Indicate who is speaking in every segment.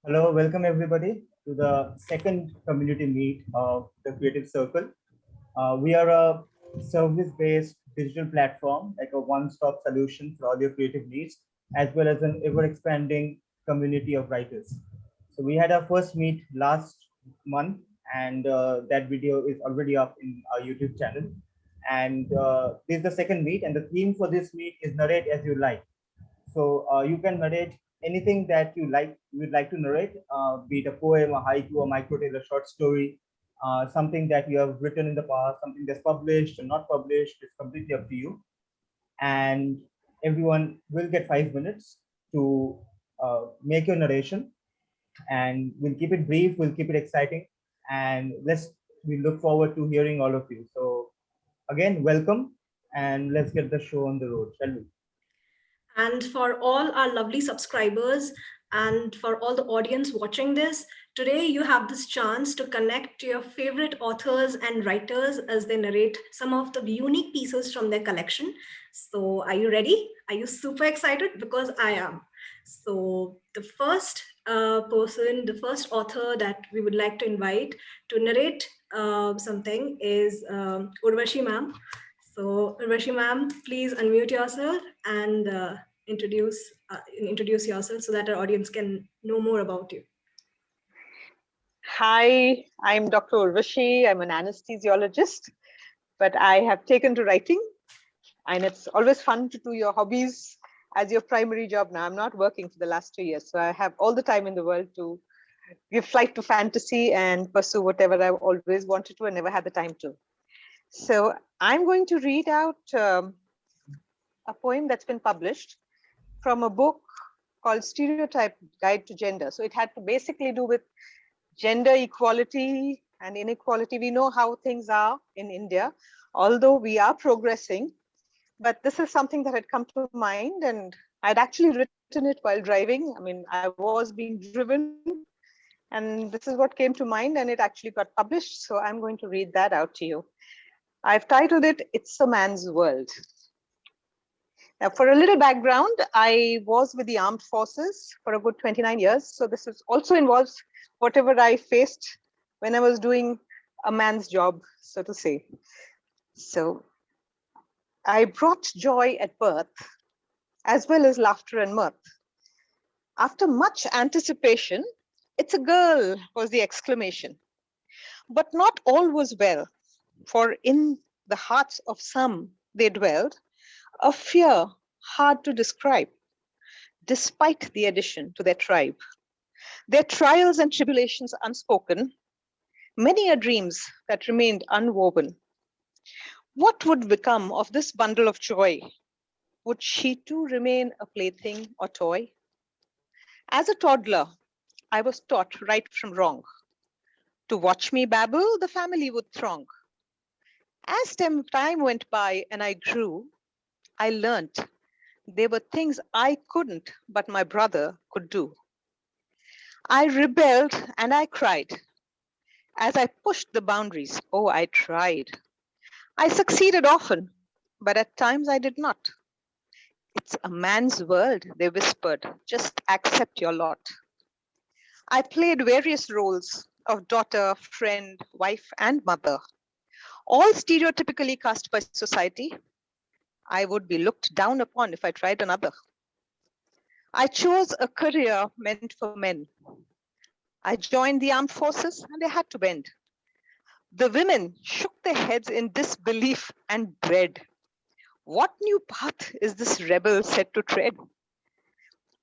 Speaker 1: Hello, welcome everybody to the second community meet of the Creative Circle. We are a service-based digital platform, like a one-stop solution for all your creative needs, as well as an ever-expanding community of writers. So we had our first meet last month, and that video is already up in our YouTube channel. And this is the second meet, and the theme for this meet is Narrate as You Like. So you can narrate anything that you would like to narrate, be it a poem, a haiku, a micro tale, a short story, something that you have written in the past, something that's published or not published. It's completely up to you. And everyone will get 5 minutes to make your narration, and we'll keep it brief, we'll keep it exciting, and we look forward to hearing all of you. So again, welcome, and let's get the show on the road, shall we?
Speaker 2: And for all our lovely subscribers and for all the audience watching this, today you have this chance to connect to your favorite authors and writers as they narrate some of the unique pieces from their collection. So, are you ready? Are you super excited? Because I am. So, the first the first author that we would like to invite to narrate something is Urvashi ma'am. So, Urvashi ma'am, please unmute yourself and introduce yourself so that our audience can know more about you.
Speaker 3: Hi, I'm Dr. Urvashi. I'm an anesthesiologist, but I have taken to writing, and it's always fun to do your hobbies as your primary job now. I'm not working for the last 2 years, so I have all the time in the world to give flight to fantasy and pursue whatever I've always wanted to and never had the time to. So I'm going to read out a poem that's been published from a book called Stereotype Guide to Gender. So it had to basically do with gender equality and inequality. We know how things are in India, although we are progressing. But this is something that had come to mind, and I'd actually written it while driving. I mean, I was being driven, and this is what came to mind, and it actually got published. So I'm going to read that out to you. I've titled it, It's a Man's World. Now, for a little background, I was with the armed forces for a good 29 years. So this also involves whatever I faced when I was doing a man's job, so to say. So I brought joy at birth, as well as laughter and mirth. After much anticipation, it's a girl, was the exclamation. But not all was well, for in the hearts of some they dwelled a fear hard to describe, despite the addition to their tribe. Their trials and tribulations unspoken, many are dreams that remained unwoven. What would become of this bundle of joy? Would she too remain a plaything or toy? As a toddler, I was taught right from wrong. To watch me babble, the family would throng. As time went by and I grew, I learnt there were things I couldn't, but my brother could do. I rebelled and I cried. As I pushed the boundaries, oh, I tried. I succeeded often, but at times I did not. It's a man's world, they whispered. Just accept your lot. I played various roles of daughter, friend, wife, and mother, all stereotypically cast by society. I would be looked down upon if I tried another. I chose a career meant for men. I joined the armed forces and they had to bend. The women shook their heads in disbelief and dread. What new path is this rebel set to tread?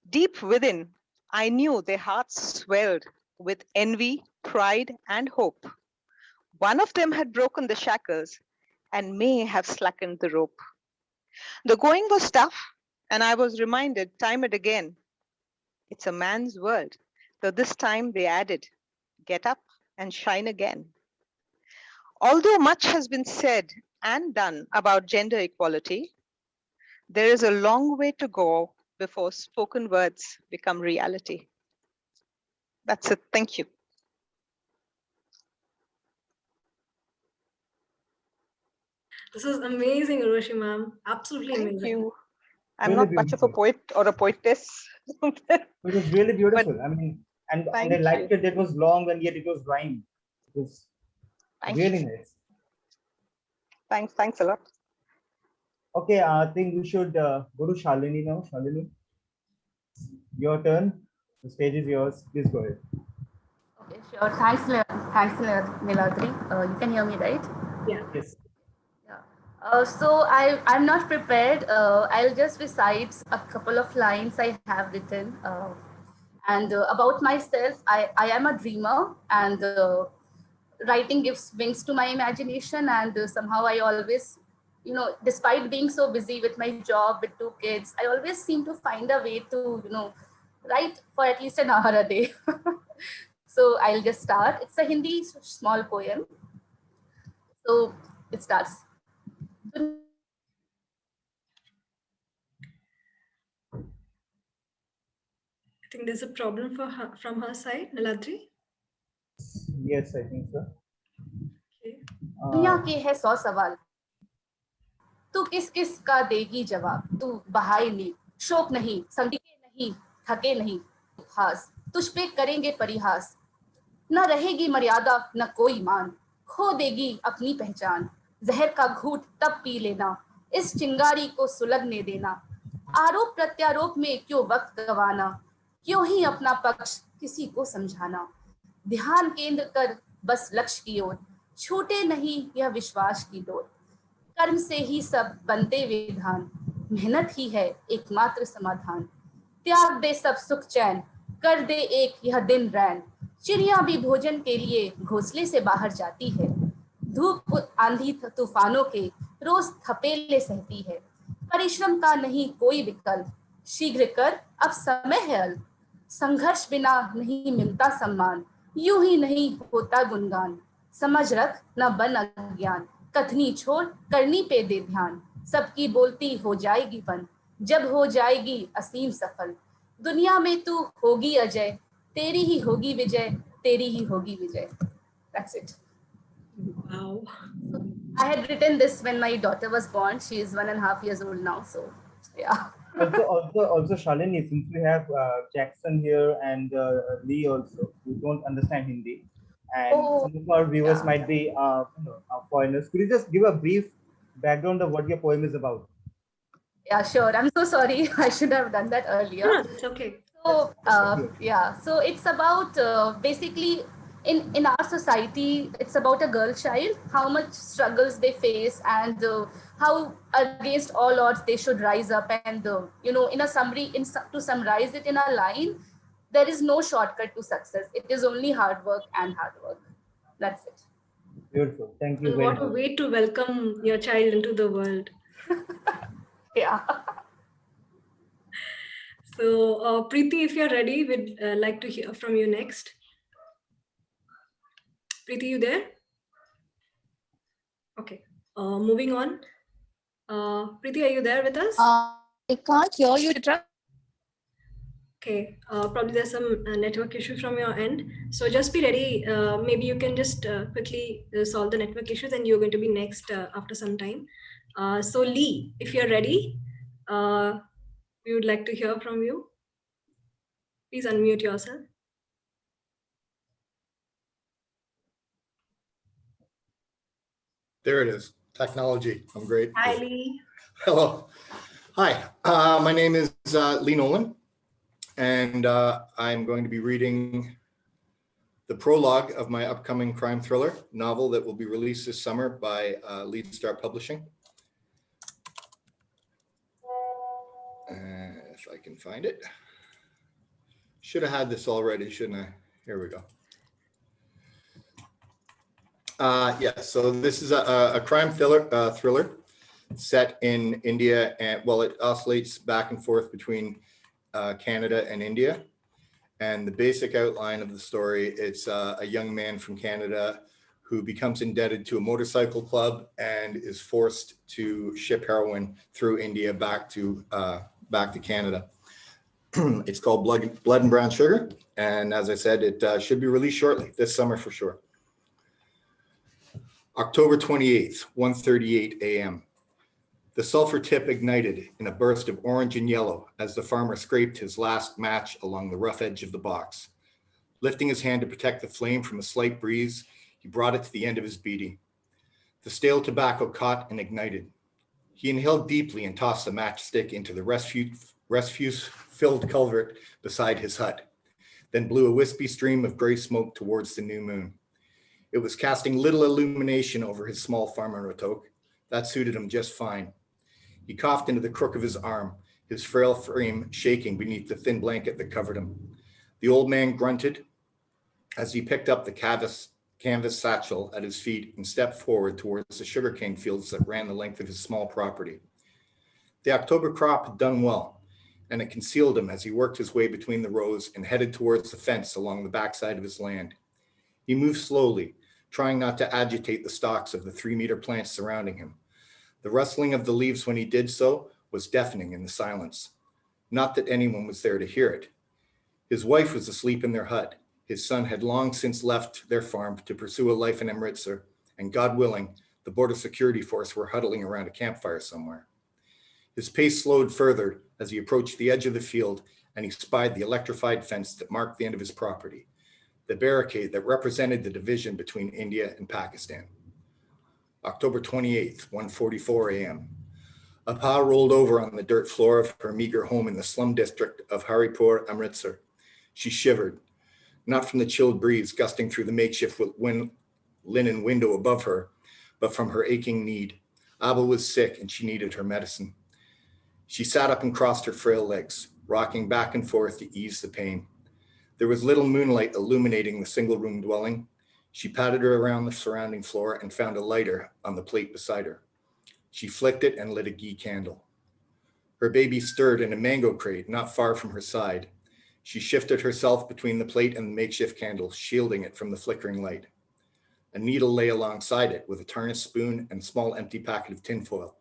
Speaker 3: Deep within, I knew their hearts swelled with envy, pride, and hope. One of them had broken the shackles and may have slackened the rope. The going was tough, and I was reminded time and again, it's a man's world, though this time they added, get up and shine again. Although much has been said and done about gender equality, there is a long way to go before spoken words become reality. That's it. Thank you.
Speaker 2: This is amazing, Urvashi ma'am. Absolutely
Speaker 3: Thank
Speaker 2: amazing.
Speaker 3: you. I'm
Speaker 1: Really
Speaker 3: not much of a
Speaker 1: beautiful.
Speaker 3: poet or a poetess.
Speaker 1: It was really
Speaker 3: But
Speaker 1: beautiful. I mean, And
Speaker 3: Thank
Speaker 1: I liked
Speaker 3: you.
Speaker 1: it. It was long and yet it was rhymed. It was
Speaker 3: Thank
Speaker 1: really
Speaker 3: you.
Speaker 1: nice.
Speaker 3: Thanks a lot.
Speaker 1: Okay, I think we should go to Shalini now. Shalini, your turn. The stage is yours. Please go ahead.
Speaker 4: Okay, sure. Niladri. You can hear me, right?
Speaker 2: Yeah.
Speaker 1: Yes.
Speaker 4: Yeah. So I'm not prepared. I'll just recite a couple of lines I have written. And about myself, I am a dreamer, and writing gives wings to my imagination. And somehow I always, despite being so busy with my job, with 2 kids, I always seem to find a way to, write for at least an hour a day. So I'll just start. It's a Hindi small poem. So it starts.
Speaker 2: I think there's a problem for her, from her side, Niladri.
Speaker 1: Yes, I think so.
Speaker 2: Okay.
Speaker 4: दुनिया के है 100 सवाल, तू किस किस का देगी जवाब, तू बहाई ली, शोक नहीं, संदिग्ध नहीं, थके नहीं, उपहास, तुझ पे करेंगे परिहास, न रहेगी मर्यादा न कोई मान, खो देगी अपनी पहचान, जहर का घूंट तब पी लेना, इस चिंगारी को सुलगने देना, आरोप प्रत्यारोप में क्यों वक्त गवाना, क्यों ही अपना पक्ष किसी को समझाना, ध्यान केंद्र कर बस लक्ष्य की ओर, छूटे नहीं यह विश्वास की डोर, कर्म से ही सब बनते विधान, मेहनत ही है एकमात्र समाधान, त्याग दे सब सुख चैन, कर दे एक यह दिन रैन, चिड़िया भी भोजन के लिए घोंसले से बाहर जाती है, धूप आंधी तूफानों के रोज थपेले सहती है, परिश्रम का नहीं कोई विकल्प, शीघ्र कर अब समय है अल्प, संघर्ष बिना नहीं मिलता सम्मान, यूं ही नहीं होता गुणगान, समझ रख न बन अज्ञान, कथनी छोड़ करनी पे दे ध्यान, सबकी बोलती हो जाएगी बन, जब हो जाएगी असीम सफल, दुनिया में तू होगी अजय, तेरी ही होगी विजय, तेरी ही होगी विजय. That's it.
Speaker 2: Wow.
Speaker 4: I had written this when my daughter was born. She is 1.5 years old now. So yeah.
Speaker 1: Also, Shalini, since we have Jackson here and Lee also, who don't understand Hindi, and some of our viewers might be foreigners. Could you just give a brief background of what your poem is about?
Speaker 4: Yeah, sure. I'm so sorry. I should have done that earlier.
Speaker 2: No, it's okay.
Speaker 4: So yeah, so it's about basically in our society, it's about a girl child, how much struggles they face, and how against all odds they should rise up. And in a summary, to summarize it in a line, there is no shortcut to success. It is only hard work and hard work. That's it.
Speaker 1: Beautiful. Thank you
Speaker 2: And
Speaker 1: very
Speaker 2: what a
Speaker 1: much.
Speaker 2: way to welcome your child into the world.
Speaker 4: Yeah.
Speaker 2: So, Preeti, if you're ready, we'd like to hear from you next. Preeti, you there? Okay. Moving on. Preeti, are you there with us?
Speaker 5: I can't hear you, Chitra.
Speaker 2: Okay. Probably there's some network issue from your end. So just be ready. Maybe you can just quickly solve the network issues, and you're going to be next after some time. So Lee, if you're ready, we would like to hear from you. Please unmute yourself.
Speaker 6: There it is. Technology. I'm great.
Speaker 2: Hi, Lee.
Speaker 6: Hello. Hi. My name is Lee Nolan, and I'm going to be reading the prologue of my upcoming crime thriller novel that will be released this summer by Lead Start Publishing. If I can find it. Should have had this already, shouldn't I? Here we go. So this is a crime thriller set in India, and well, it oscillates back and forth between Canada and India. And the basic outline of the story, it's a young man from Canada who becomes indebted to a motorcycle club and is forced to ship heroin through India back to Canada. It's called Blood and Brown Sugar, and as I said, it should be released shortly, this summer for sure. October 28th, 1:38 a.m. The sulfur tip ignited in a burst of orange and yellow as the farmer scraped his last match along the rough edge of the box. Lifting his hand to protect the flame from a slight breeze, he brought it to the end of his beedi. The stale tobacco caught and ignited. He inhaled deeply and tossed the matchstick into the refuse-filled culvert beside his hut, then blew a wispy stream of gray smoke towards the new moon. It was casting little illumination over his small farmer rotok. That suited him just fine. He coughed into the crook of his arm, his frail frame shaking beneath the thin blanket that covered him. The old man grunted as he picked up the canvas satchel at his feet and stepped forward towards the sugarcane fields that ran the length of his small property. The October crop had done well, and it concealed him as he worked his way between the rows and headed towards the fence along the backside of his land. He moved slowly, trying not to agitate the stalks of the 3-meter plants surrounding him. The rustling of the leaves when he did so was deafening in the silence. Not that anyone was there to hear it. His wife was asleep in their hut. His son had long since left their farm to pursue a life in Amritsar, and God willing, the border security force were huddling around a campfire somewhere. His pace slowed further as he approached the edge of the field, and he spied the electrified fence that marked the end of his property, the barricade that represented the division between India and Pakistan. October 28th, 1:44 a.m. Appa rolled over on the dirt floor of her meager home in the slum district of Haripur, Amritsar. She shivered, not from the chilled breeze gusting through the makeshift linen window above her, but from her aching need. Abba was sick and she needed her medicine. She sat up and crossed her frail legs, rocking back and forth to ease the pain. There was little moonlight illuminating the single-room dwelling. She patted her around the surrounding floor and found a lighter on the plate beside her. She flicked it and lit a ghee candle. Her baby stirred in a mango crate not far from her side. She shifted herself between the plate and the makeshift candle, shielding it from the flickering light. A needle lay alongside it with a tarnished spoon and a small empty packet of tinfoil.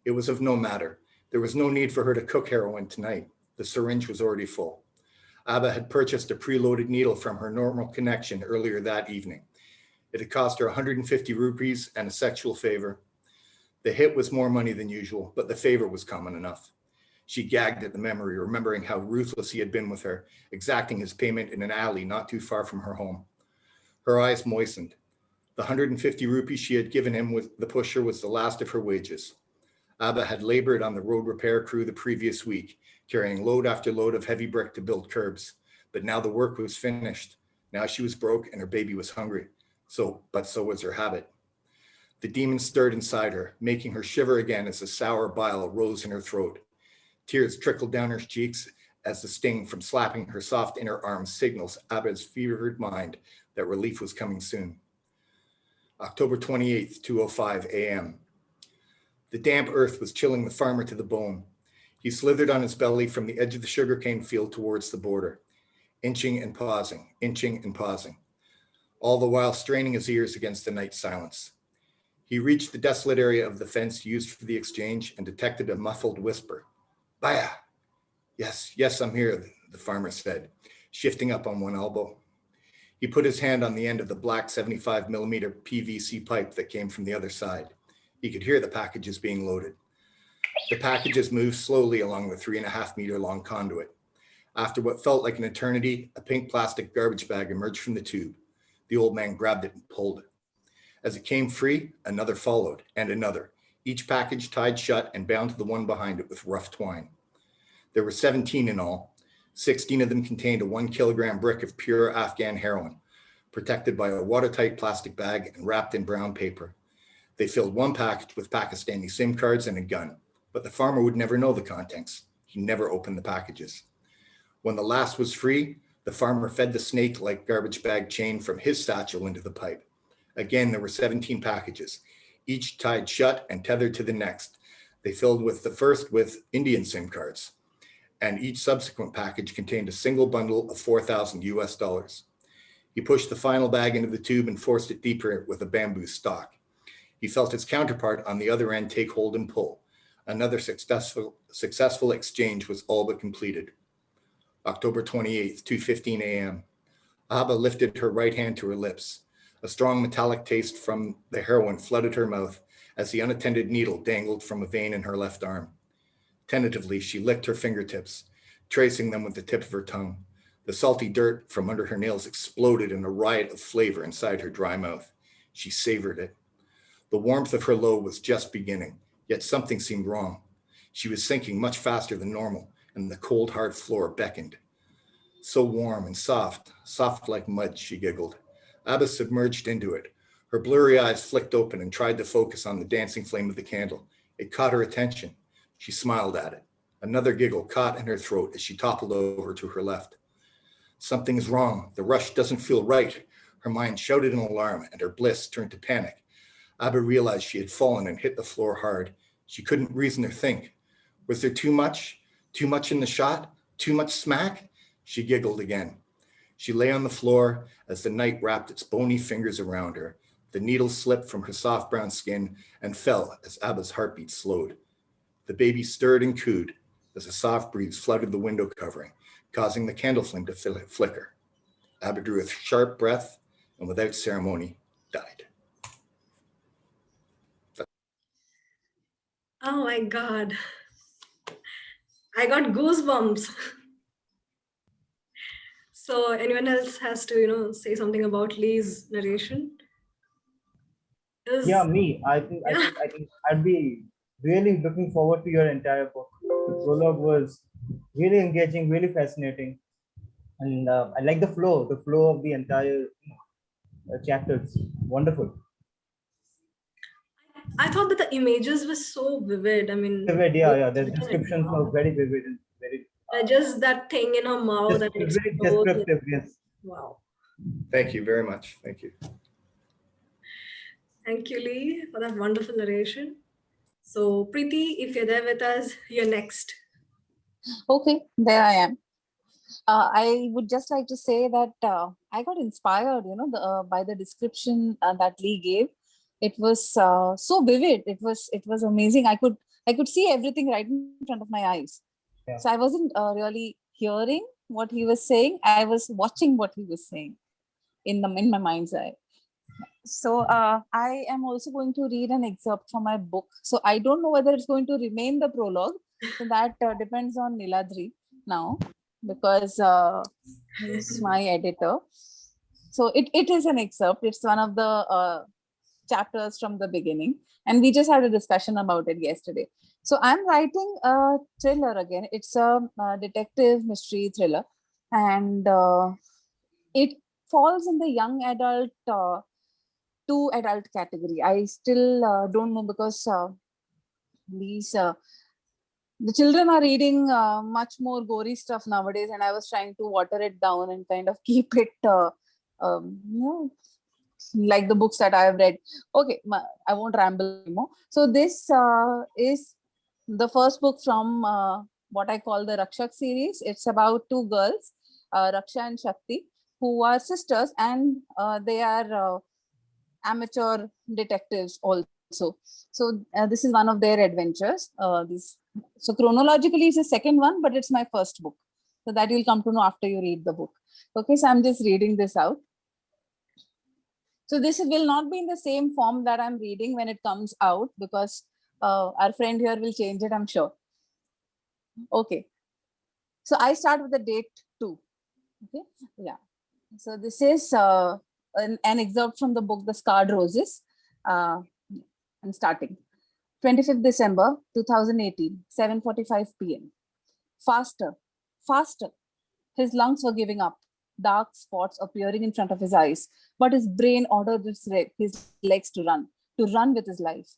Speaker 6: It was of no matter. There was no need for her to cook heroin tonight. The syringe was already full. Abba had purchased a preloaded needle from her normal connection earlier that evening. It had cost her 150 rupees and a sexual favor. The hit was more money than usual, but the favor was common enough. She gagged at the memory, remembering how ruthless he had been with her, exacting his payment in an alley not too far from her home. Her eyes moistened. The 150 rupees she had given him with the pusher was the last of her wages. Abba had labored on the road repair crew the previous week, carrying load after load of heavy brick to build curbs. But now the work was finished. Now she was broke and her baby was hungry. But so was her habit. The demon stirred inside her, making her shiver again as the sour bile rose in her throat. Tears trickled down her cheeks as the sting from slapping her soft inner arms signals Abba's fevered mind that relief was coming soon. October 28th, 2:05 a.m. The damp earth was chilling the farmer to the bone. He slithered on his belly from the edge of the sugarcane field towards the border, inching and pausing, all the while straining his ears against the night silence. He reached the desolate area of the fence used for the exchange and detected a muffled whisper. Baya! Yes, I'm here, the farmer said, shifting up on one elbow. He put his hand on the end of the black 75 millimeter PVC pipe that came from the other side. He could hear the packages being loaded. The packages moved slowly along the 3.5 meter long conduit. After what felt like an eternity, a pink plastic garbage bag emerged from the tube. The old man grabbed it and pulled it. As it came free, another followed, and another, each package tied shut and bound to the one behind it with rough twine. There were 17 in all. 16 of them contained a 1 kilogram brick of pure Afghan heroin, protected by a watertight plastic bag and wrapped in brown paper. They filled one package with Pakistani SIM cards and a gun, but the farmer would never know the contents. He never opened the packages. When the last was free, the farmer fed the snake-like garbage bag chain from his satchel into the pipe. Again, there were 17 packages, each tied shut and tethered to the next. They filled with the first with Indian SIM cards, and each subsequent package contained a single bundle of $4,000. He pushed the final bag into the tube and forced it deeper with a bamboo stalk. He felt his counterpart on the other end take hold and pull. Another successful exchange was all but completed. October 28th, 2:15 a.m. Abba lifted her right hand to her lips. A strong metallic taste from the heroin flooded her mouth as the unattended needle dangled from a vein in her left arm. Tentatively, she licked her fingertips, tracing them with the tip of her tongue. The salty dirt from under her nails exploded in a riot of flavor inside her dry mouth. She savored it. The warmth of her load was just beginning, yet something seemed wrong. She was sinking much faster than normal, and the cold, hard floor beckoned. So warm and soft, soft like mud, she giggled. Abba submerged into it. Her blurry eyes flicked open and tried to focus on the dancing flame of the candle. It caught her attention. She smiled at it. Another giggle caught in her throat as she toppled over to her left. Something is wrong. The rush doesn't feel right. Her mind shouted in alarm, and her bliss turned to panic. Abba realized she had fallen and hit the floor hard. She couldn't reason or think. Was there too much? Too much in the shot? Too much smack? She giggled again. She lay on the floor as the night wrapped its bony fingers around her. The needle slipped from her soft brown skin and fell as Abba's heartbeat slowed. The baby stirred and cooed as a soft breeze flooded the window covering, causing the candle flame to flicker. Abba drew a sharp breath and without ceremony died.
Speaker 2: Oh my God. I got goosebumps. So anyone else has to, say something about Lee's narration?
Speaker 1: Yeah, me. I think I'd be really looking forward to your entire book. The prologue was really engaging, really fascinating, and I like the flow of the entire chapters. Wonderful.
Speaker 2: I thought that the images were so vivid. I mean,
Speaker 1: Vivid, yeah. The descriptions were very vivid and very
Speaker 2: just that thing in her mouth that
Speaker 1: very
Speaker 2: explodes.
Speaker 1: descriptive. Yes.
Speaker 2: Wow.
Speaker 6: Thank you very much. Thank you.
Speaker 2: Thank you, Lee, for that wonderful narration. So, Preeti, if you're there with us, you're next.
Speaker 5: Okay, there I am. I would just like to say that I got inspired, by the description that Lee gave. It was so vivid. It was amazing. I could see everything right in front of my eyes.
Speaker 1: Yeah.
Speaker 5: So I wasn't really hearing what he was saying. I was watching what he was saying in my mind's eye. So I am also going to read an excerpt from my book. So I don't know whether it's going to remain the prologue. So that depends on Niladri now, because he's my editor. So it is an excerpt. It's one of the chapters from the beginning. And we just had a discussion about it yesterday. So I'm writing a thriller again. It's a detective mystery thriller. And it falls in the young adult to adult category. I still don't know, because the children are reading much more gory stuff nowadays, and I was trying to water it down and kind of keep it like the books that I have read. Okay, I won't ramble anymore. So this is the first book from what I call the Rakshak series. It's about two girls, Raksha and Shakti, who are sisters, and they are amateur detectives also. So this is one of their adventures. So chronologically it's the second one, but it's my first book. So that you'll come to know after you read the book. Okay, so I'm just reading this out. So this will not be in the same form that I'm reading when it comes out, because our friend here will change it, I'm sure. Okay. So I start with the date 2. Okay. Yeah. So this is an excerpt from the book, The Scarred Roses. I'm starting. 25th December 2018, 7:45 p.m. Faster, faster. His lungs were giving up, dark spots appearing in front of his eyes, but his brain ordered his legs to run with his life.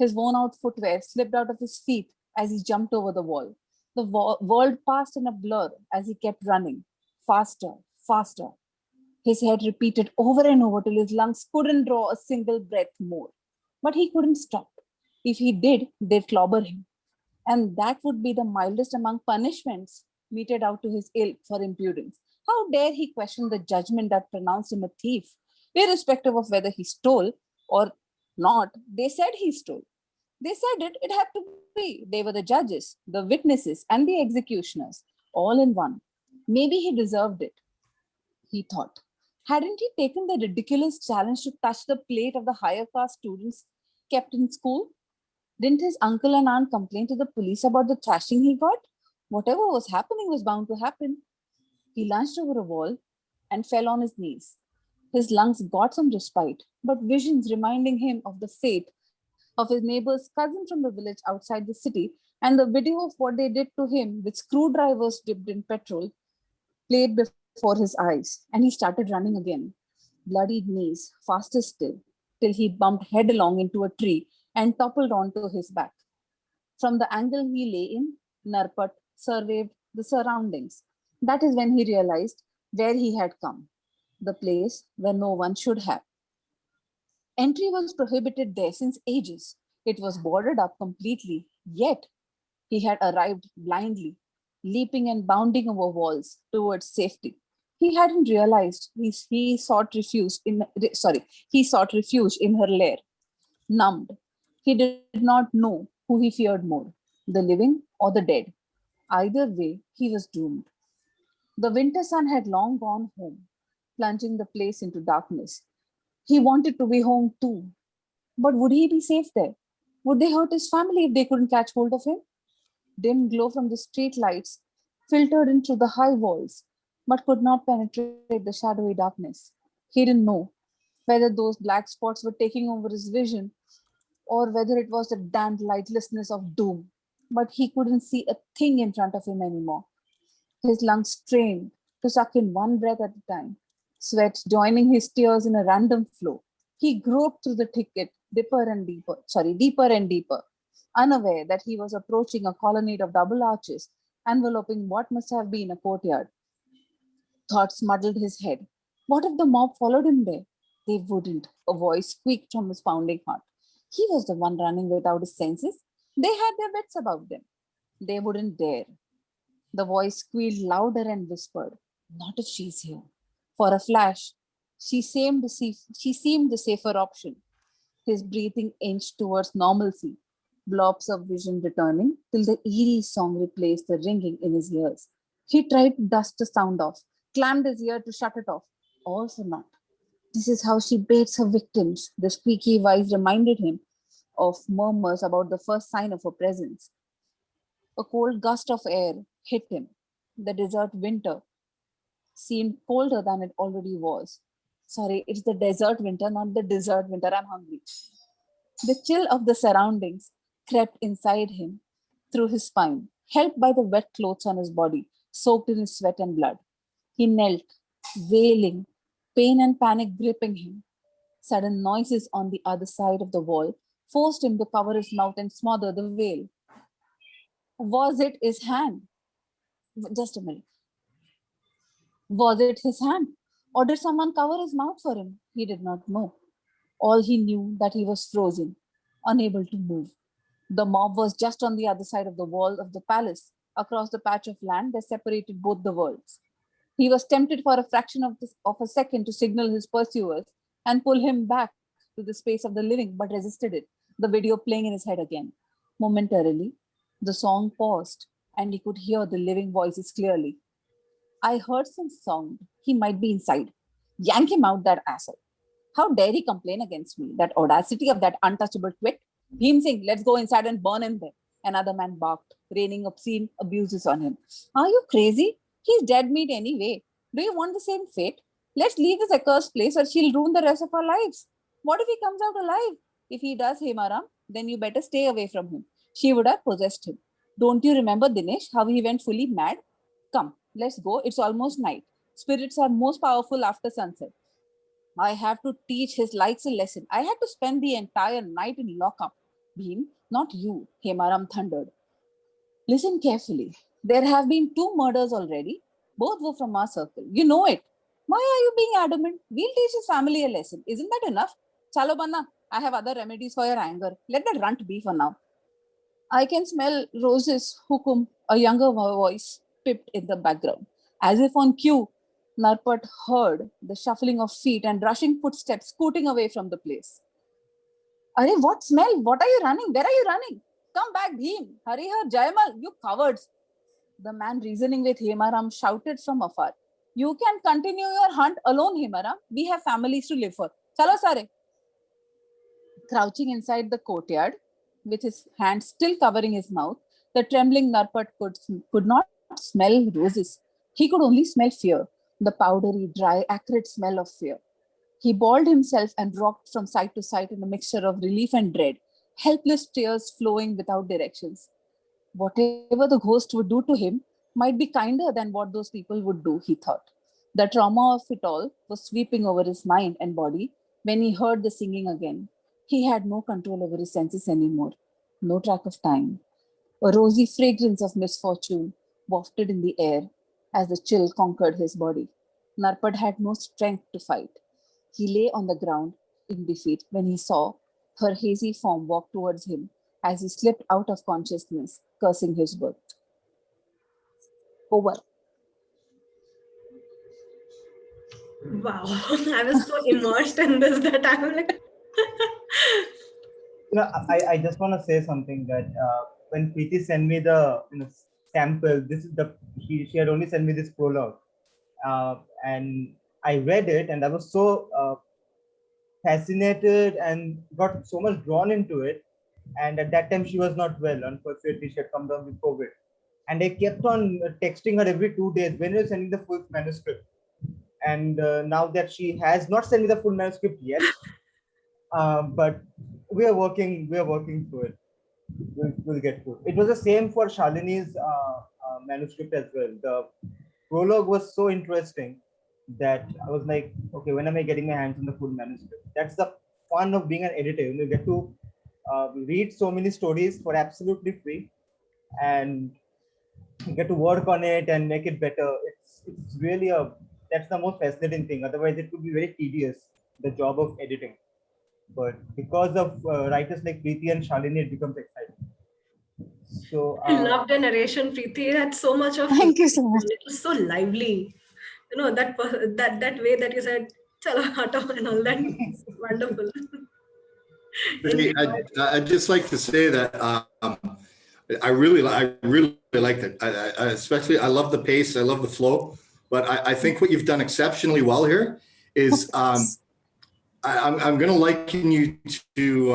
Speaker 5: His worn-out footwear slipped out of his feet as he jumped over the wall. The world passed in a blur as he kept running. Faster, faster. His head repeated over and over till his lungs couldn't draw a single breath more. But he couldn't stop. If he did, they'd clobber him. And that would be the mildest among punishments meted out to his ilk for impudence. How dare he question the judgment that pronounced him a thief, irrespective of whether he stole or not? They said he stole. They said it had to be. They were the judges, the witnesses, and the executioners, all in one. Maybe he deserved it, he thought. Hadn't he taken the ridiculous challenge to touch the plate of the higher caste students kept in school? Didn't his uncle and aunt complain to the police about the thrashing he got? Whatever was happening was bound to happen. He lunged over a wall and fell on his knees. His lungs got some respite, but visions reminding him of the fate of his neighbor's cousin from the village outside the city and the video of what they did to him with screwdrivers dipped in petrol played before his eyes, and he started running again, bloodied knees, faster still, till he bumped headlong into a tree and toppled onto his back. From the angle he lay in, Narpat surveyed the surroundings. That is when he realized where he had come, the place where no one should have. Entry was prohibited there since ages. It was boarded up completely, yet he had arrived blindly, leaping and bounding over walls towards safety. He hadn't realized he sought refuge in her lair, numbed. He did not know who he feared more, the living or the dead. Either way, he was doomed. The winter sun had long gone home, plunging the place into darkness. He wanted to be home too. But would he be safe there? Would they hurt his family if they couldn't catch hold of him? Dim glow from the street lights filtered in through the high walls, but could not penetrate the shadowy darkness. He didn't know whether those black spots were taking over his vision or whether it was the damned lightlessness of doom. But he couldn't see a thing in front of him anymore. His lungs strained to suck in one breath at a time, sweat joining his tears in a random flow. He groped through the thicket deeper and deeper, unaware that he was approaching a colonnade of double arches enveloping what must have been a courtyard. Thoughts muddled his head. What if the mob followed him there? They wouldn't, a voice squeaked from his pounding heart. He was the one running without his senses. They had their wits about them. They wouldn't dare. The voice squealed louder and whispered, "Not if she's here." For a flash, she seemed the safer option. His breathing inched towards normalcy, blobs of vision returning till the eerie song replaced the ringing in his ears. He tried to dust the sound off, clammed his ear to shut it off. All for naught. This is how she baits her victims, the squeaky voice reminded him of murmurs about the first sign of her presence. A cold gust of air hit him. The desert winter seemed colder than it already was. Sorry, it's the desert winter, not the desert winter. I'm hungry. The chill of the surroundings crept inside him through his spine, helped by the wet clothes on his body, soaked in his sweat and blood. He knelt, wailing, pain and panic gripping him. Sudden noises on the other side of the wall forced him to cover his mouth and smother the wail. Was it his hand? Just a minute. Was it his hand? Or did someone cover his mouth for him? He did not know. All he knew that he was frozen, unable to move. The mob was just on the other side of the wall of the palace, across the patch of land that separated both the worlds. He was tempted for a fraction of a second to signal his pursuers and pull him back to the space of the living, but resisted it, the video playing in his head again. Momentarily, the song paused, and he could hear the living voices clearly. I heard some sound. He might be inside. Yank him out, that asshole. How dare he complain against me? That audacity of that untouchable twit. Bhim Singh, let's go inside and burn him there. Another man barked, raining obscene abuses on him. Are you crazy? He's dead meat anyway. Do you want the same fate? Let's leave this accursed place or she'll ruin the rest of our lives. What if he comes out alive? If he does, Hemaram, then you better stay away from him. She would have possessed him. Don't you remember, Dinesh, how he went fully mad? Come, let's go. It's almost night. Spirits are most powerful after sunset. I have to teach his likes a lesson. I had to spend the entire night in lockup. Bhim, not you, Hemaram thundered. Listen carefully. There have been 2 murders already. Both were from our circle. You know it. Why are you being adamant? We'll teach his family a lesson. Isn't that enough? Chalo Banna, I have other remedies for your anger. Let that runt be for now. I can smell roses, Hukum, a younger voice pipped in the background. As if on cue, Narpat heard the shuffling of feet and rushing footsteps scooting away from the place. Arey, what smell? What are you running? Where are you running? Come back, Bhim. Harihar, Jayamal, you cowards. The man reasoning with Hemaram shouted from afar. You can continue your hunt alone, Hemaram. We have families to live for. Chalo, sare. Crouching inside the courtyard, with his hand still covering his mouth, the trembling Narpat could not smell roses. He could only smell fear, the powdery, dry, acrid smell of fear. He balled himself and rocked from side to side in a mixture of relief and dread, helpless tears flowing without directions. Whatever the ghost would do to him might be kinder than what those people would do, he thought. The trauma of it all was sweeping over his mind and body when he heard the singing again. He had no control over his senses anymore, no track of time. A rosy fragrance of misfortune wafted in the air as the chill conquered his body. Narpad had no strength to fight. He lay on the ground in defeat when he saw her hazy form walk towards him as he slipped out of consciousness, cursing his birth. Over.
Speaker 2: Wow, I was so immersed in this that I'm like,
Speaker 1: I just want to say something that when Preeti sent me the sample, this is the she had only sent me this prologue, and I read it and I was so fascinated and got so much drawn into it. And at that time she was not well. Unfortunately, she had come down with COVID, and I kept on texting her every 2 days when you're sending the full manuscript. And now that she has not sent me the full manuscript yet, but we are working through it. We'll get through. It was the same for Shalini's manuscript as well. The prologue was so interesting that I was like, okay, when am I getting my hands on the full manuscript? That's the fun of being an editor. You get to read so many stories for absolutely free, and you get to work on it and make it better. It's really that's the most fascinating thing. Otherwise, it would be very tedious, the job of editing. But because of writers like Preeti and Shalini, it becomes exciting. So
Speaker 2: I love the narration, Preeti. That's so much of
Speaker 5: Thank you so much.
Speaker 2: It was so lively. That way that you said "Chalo hata" and all that. Wonderful.
Speaker 6: I'd just like to say that I really liked it. I especially I love the pace. I love the flow. But I think what you've done exceptionally well here is I'm going to liken you to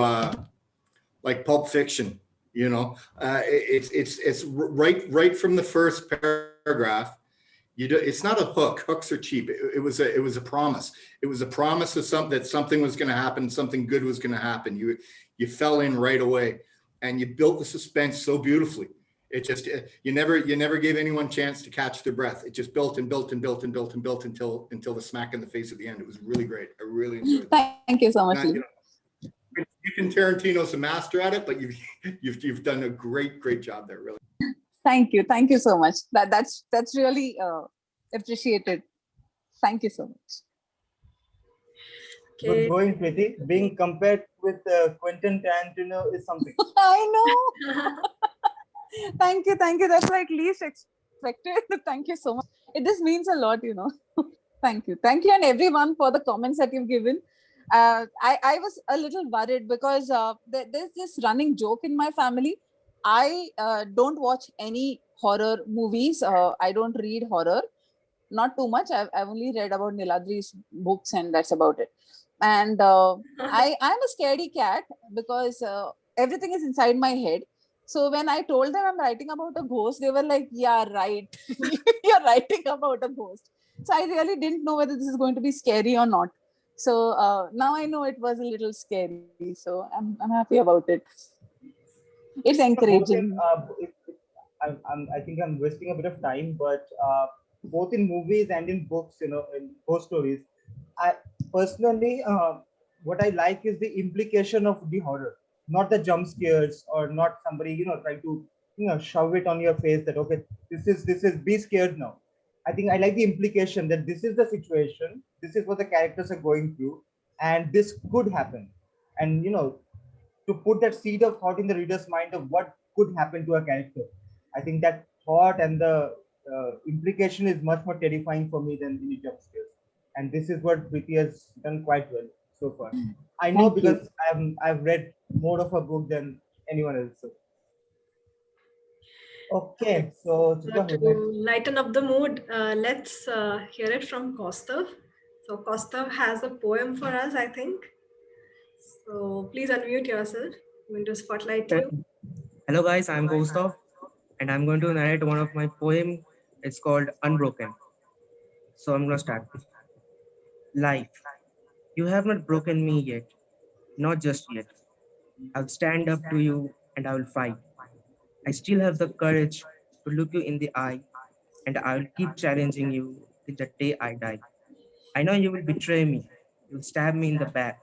Speaker 6: like Pulp Fiction. You know, it's right from the first paragraph. It's not a hook. Hooks are cheap. It was a promise. It was a promise of something was going to happen. Something good was going to happen. You fell in right away, and you built the suspense so beautifully. It just you never gave anyone a chance to catch their breath. It just built and built and built and built and built until the smack in the face at the end. It was really great. I really enjoyed it.
Speaker 5: Thank you so much.
Speaker 6: Even Tarantino's a master at it, but you've done a great job there. Really.
Speaker 5: Thank you so much. That's really appreciated. Thank you so much.
Speaker 1: Good going, Preeti. Being compared with Quentin Tarantino is something.
Speaker 5: I know. Thank you. That's like least expected. Thank you so much. This means a lot, Thank you, and everyone for the comments that you've given. I was a little worried because there's this running joke in my family. I don't watch any horror movies. I don't read horror, not too much. I've only read about Niladri's books, and that's about it. And I'm a scaredy cat because everything is inside my head. So when I told them I'm writing about a ghost, they were like, yeah, right. You're writing about a ghost. So I really didn't know whether this is going to be scary or not. So now I know it was a little scary. So I'm happy about it. It's encouraging.
Speaker 1: I think I'm wasting a bit of time, but both in movies and in books, in ghost stories, I personally, what I like is the implication of the horror, not the jump scares or not somebody, trying to, shove it on your face that, okay, this is be scared now. I think I like the implication that this is the situation, this is what the characters are going through, and this could happen. And, to put that seed of thought in the reader's mind of what could happen to a character. I think that thought and the implication is much more terrifying for me than any jump scares. And this is what Preeti has done quite well so far. I know because I've read more of her book than anyone else. So. Okay, so
Speaker 2: to lighten up the mood, let's hear it from Kaustav. So Kaustav has a poem for us, I think. So please unmute yourself. I'm going to spotlight you.
Speaker 7: Hello guys, I'm Kaustav and I'm going to narrate one of my poem It's called Unbroken. So I'm gonna start. Life, you have not broken me yet, not just yet. I'll stand up to you and I will fight. I still have the courage to look you in the eye, and I will keep challenging you till the day I die. I know you will betray me, you'll stab me in the back,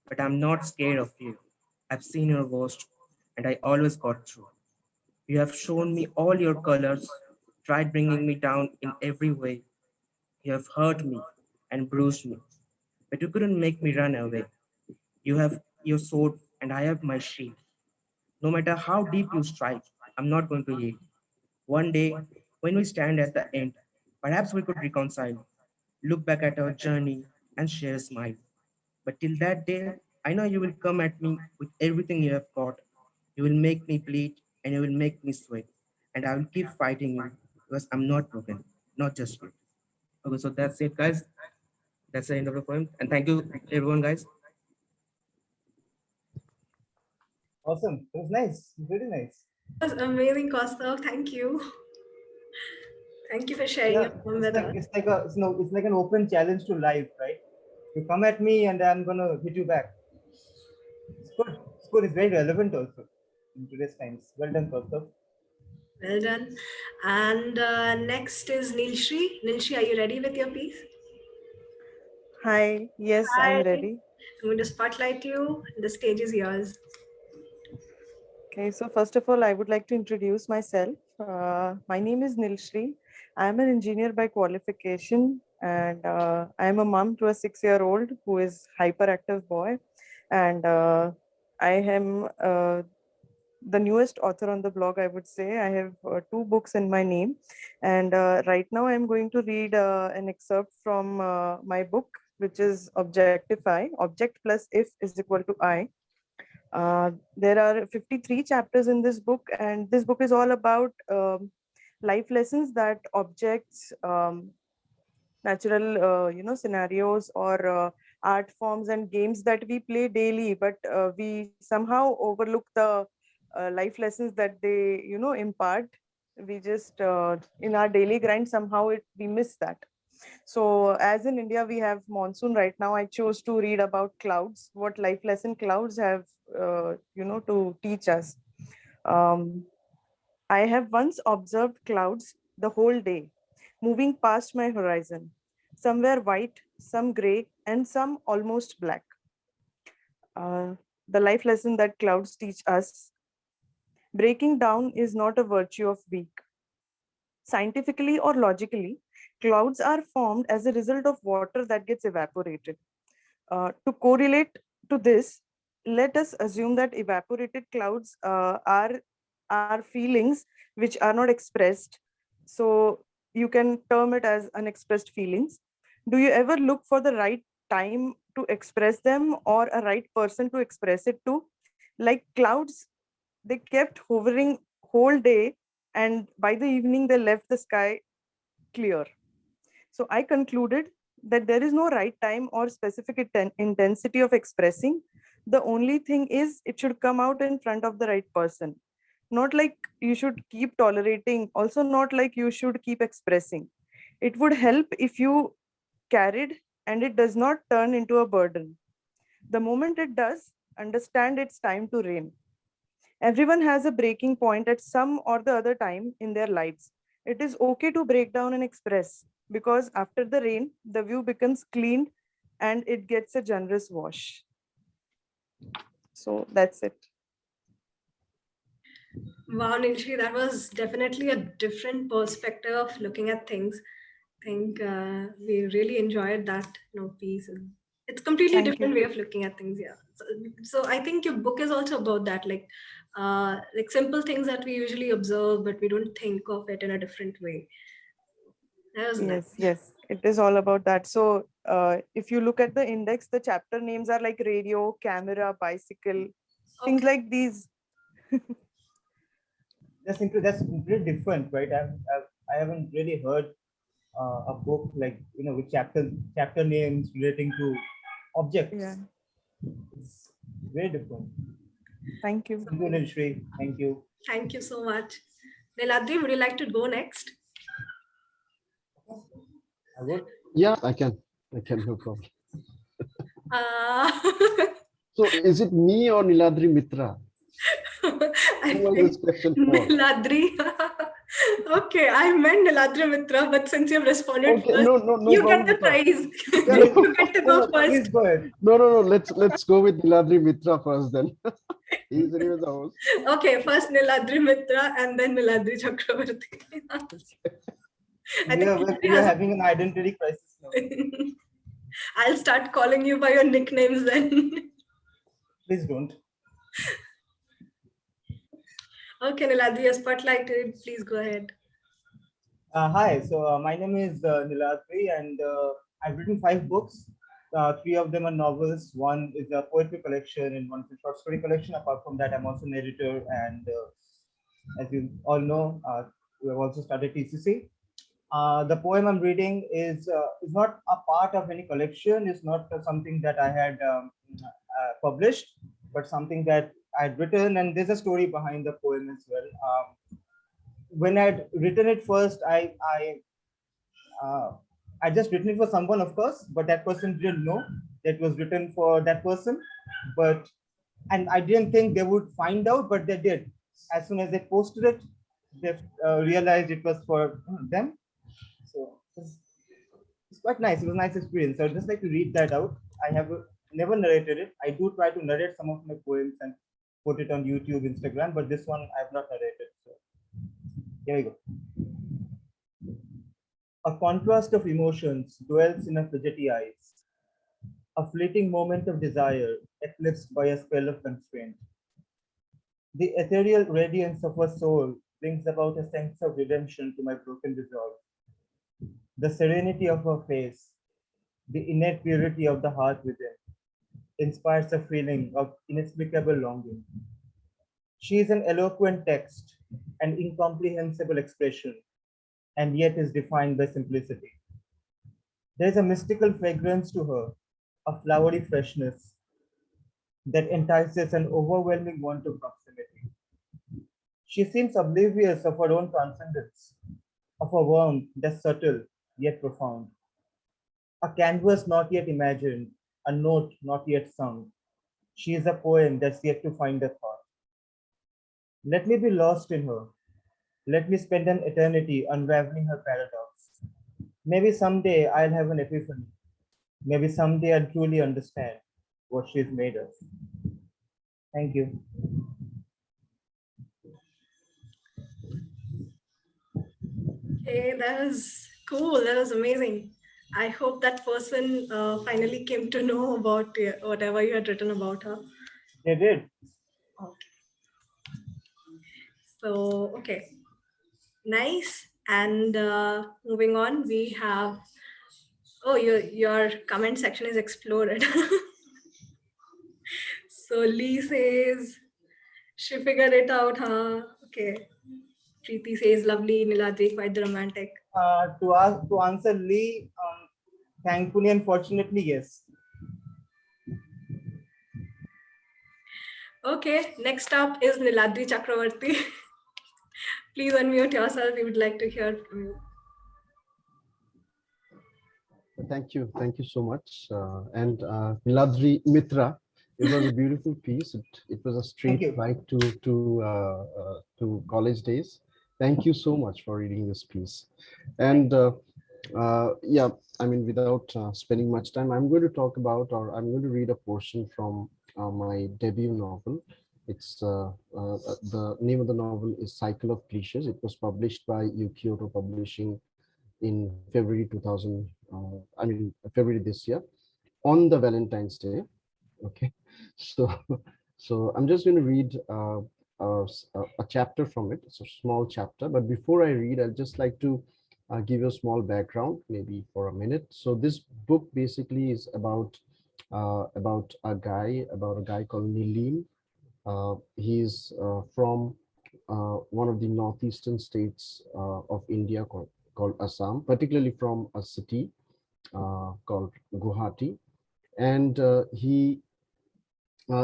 Speaker 7: but I'm not scared of you. I've seen your worst, and I always got through. You have shown me all your colors, tried bringing me down in every way. You have hurt me and bruised me, but you couldn't make me run away. You have your sword, and I have my shield. No matter how deep you strike, I'm not going to yield. One day, when we stand at the end, perhaps we could reconcile, look back at our journey, and share a smile. But till that day, I know you will come at me with everything you have got. You will make me bleed and you will make me sweat. And I will keep fighting you because I'm not broken, not just you. Okay, so that's it, guys. That's the end of the poem. And thank you, everyone, guys.
Speaker 1: Awesome. It was nice. Very nice.
Speaker 2: That was amazing, Kaustav. Thank you. Thank you for sharing
Speaker 1: Yeah,
Speaker 2: your poem with us.
Speaker 1: it's like an open challenge to life, right? You come at me and I'm gonna hit you back. It's good. It's good. It's very relevant also in today's times. Well done, Kaustav.
Speaker 2: Well done. And next is Nilshree. Nilshree, are you ready with your piece?
Speaker 8: Hi, yes, I'm
Speaker 2: Hi.
Speaker 8: ready.
Speaker 2: I'm going to spotlight you. The stage is yours.
Speaker 8: Okay, so first of all, I would like to introduce myself. My name is Nilshree. I am an engineer by qualification, and I am a mom to a 6-year-old who is hyperactive boy. And I am the newest author on the blog, I would say. I have 2 books in my name. And right now I'm going to read an excerpt from my book, which is Objectify. Object plus if is equal to I. There are 53 chapters in this book, and this book is all about life lessons that objects, natural, scenarios or art forms and games that we play daily, but we somehow overlook the life lessons that they, impart. We just in our daily grind somehow we miss that. So as in India, we have monsoon right now. I chose to read about clouds, what life lesson clouds have, to teach us. Um, I have once observed clouds the whole day, moving past my horizon. Some were white, some gray, and some almost black. The life lesson that clouds teach us: breaking down is not a virtue of weak. Scientifically or logically, clouds are formed as a result of water that gets evaporated. To correlate to this, let us assume that evaporated clouds are feelings which are not expressed. So you can term it as unexpressed feelings. Do you ever look for the right time to express them or a right person to express it to? Like clouds, they kept hovering whole day, and by the evening they left the sky clear. So I concluded that there is no right time or specific intensity of expressing. The only thing is it should come out in front of the right person. Not like you should keep tolerating, also not like you should keep expressing. It would help if you carried and it does not turn into a burden. The moment it does, understand it's time to rain. Everyone has a breaking point at some or the other time in their lives. It is okay to break down and express, because after the rain, the view becomes clean and it gets a generous wash. So that's it.
Speaker 2: Wow, Nilshree, that was definitely a different perspective of looking at things. I think we really enjoyed that piece. And it's completely
Speaker 8: Thank
Speaker 2: different
Speaker 8: you.
Speaker 2: way of looking at things. Yeah. So I think your book is also about that, like simple things that we usually observe, but we don't think of it in a different way. That was nice.
Speaker 8: Yes, it is all about that. So if you look at the index, the chapter names are like radio, camera, bicycle, things
Speaker 2: Okay.
Speaker 8: like these.
Speaker 1: That's really different, right? I haven't really heard a book like with chapter names relating to objects.
Speaker 8: Yeah.
Speaker 1: It's very different.
Speaker 8: Thank you.
Speaker 1: Thank you, Nilshree. Thank you.
Speaker 2: Thank you so much. Niladri, would you like to go next?
Speaker 1: Good.
Speaker 9: Yeah, I can, no problem.
Speaker 2: Uh,
Speaker 9: So is it me or Niladri Mitra?
Speaker 2: I
Speaker 9: Who was
Speaker 2: think
Speaker 9: this question for?
Speaker 2: Niladri. Okay, I meant Niladri Mitra, but since you've responded
Speaker 9: Okay,
Speaker 2: first,
Speaker 9: no
Speaker 2: you get
Speaker 9: problem
Speaker 2: the
Speaker 9: at all.
Speaker 2: prize.
Speaker 1: Yeah,
Speaker 2: You get to
Speaker 1: no,
Speaker 2: go first.
Speaker 1: please go ahead.
Speaker 9: No, let's go with Niladri Mitra first then. He's anyways the host.
Speaker 2: Okay, first Niladri Mitra and then Niladri Chakraborty. I think Niladri
Speaker 1: We are
Speaker 2: has
Speaker 1: having an identity crisis now.
Speaker 2: I'll start calling you by your nicknames then.
Speaker 1: Please don't.
Speaker 2: Okay, Niladri, you're spotlighted. Please go ahead.
Speaker 1: Hi, so my name is Niladri, and I've written 5 books. 3 of them are novels. One is a poetry collection, and one is a short story collection. Apart from that, I'm also an editor, and as you all know, we have also started TCC. The poem I'm reading is not a part of any collection. It's not something that I had published, but something that I'd written, and there's a story behind the poem as well. When I'd written it first, I just written it for someone, of course, but that person didn't know that it was written for that person. And I didn't think they would find out, but they did. As soon as they posted it, they realized it was for them. So it's quite nice. It was a nice experience. So I'd just like to read that out. I have never narrated it. I do try to narrate some of my poems and put it on YouTube, Instagram, but this one I have not narrated. So here we go. A contrast of emotions dwells in her fidgety eyes, a fleeting moment of desire eclipsed by a spell of constraint. The ethereal radiance of her soul brings about a sense of redemption to my broken resolve. The serenity of her face, the innate purity of the heart within, inspires a feeling of inexplicable longing. She is an eloquent text, an incomprehensible expression, and yet is defined by simplicity. There is a mystical fragrance to her, a flowery freshness that entices an overwhelming want of proximity. She seems oblivious of her own transcendence, of a warmth that's subtle yet profound. A canvas not yet imagined, a note not yet sung. She is a poem that's yet to find a thought. Let me be lost in her. Let me spend an eternity unraveling her paradox. Maybe someday I'll have an epiphany. Maybe someday I'll truly understand what she's made of. Thank you.
Speaker 2: Okay, that was cool. That was amazing. I hope that person finally came to know about whatever you had written about her.
Speaker 1: They did.
Speaker 2: Okay. So, okay. Nice. And moving on, we have, oh, your comment section is exploded. So Lee says, she figured it out, huh? Okay. Preeti says, lovely, Niladri, quite dramatic.
Speaker 1: To answer Lee, thankfully and fortunately, yes.
Speaker 2: Okay, next up is Niladri Chakraborty. Please unmute yourself. We would like to hear from you.
Speaker 9: Thank you so much. And Niladri Mitra, it was a beautiful piece. It was a straight right to college days. Thank you so much for reading this piece. And yeah, I mean, without spending much time, I'm going to talk about, or I'm going to read a portion from my debut novel. It's the name of the novel is Cycle of Cliches. It was published by Kyoto Publishing in February 2000. February this year, on the Valentine's Day. Okay, so I'm just going to read a chapter from it. It's a small chapter, but before I read, I'd just like to give you a small background, maybe for a minute. So this book basically is about a guy called Nilim. He's from one of the northeastern states of India called Assam, particularly from a city called Guwahati, and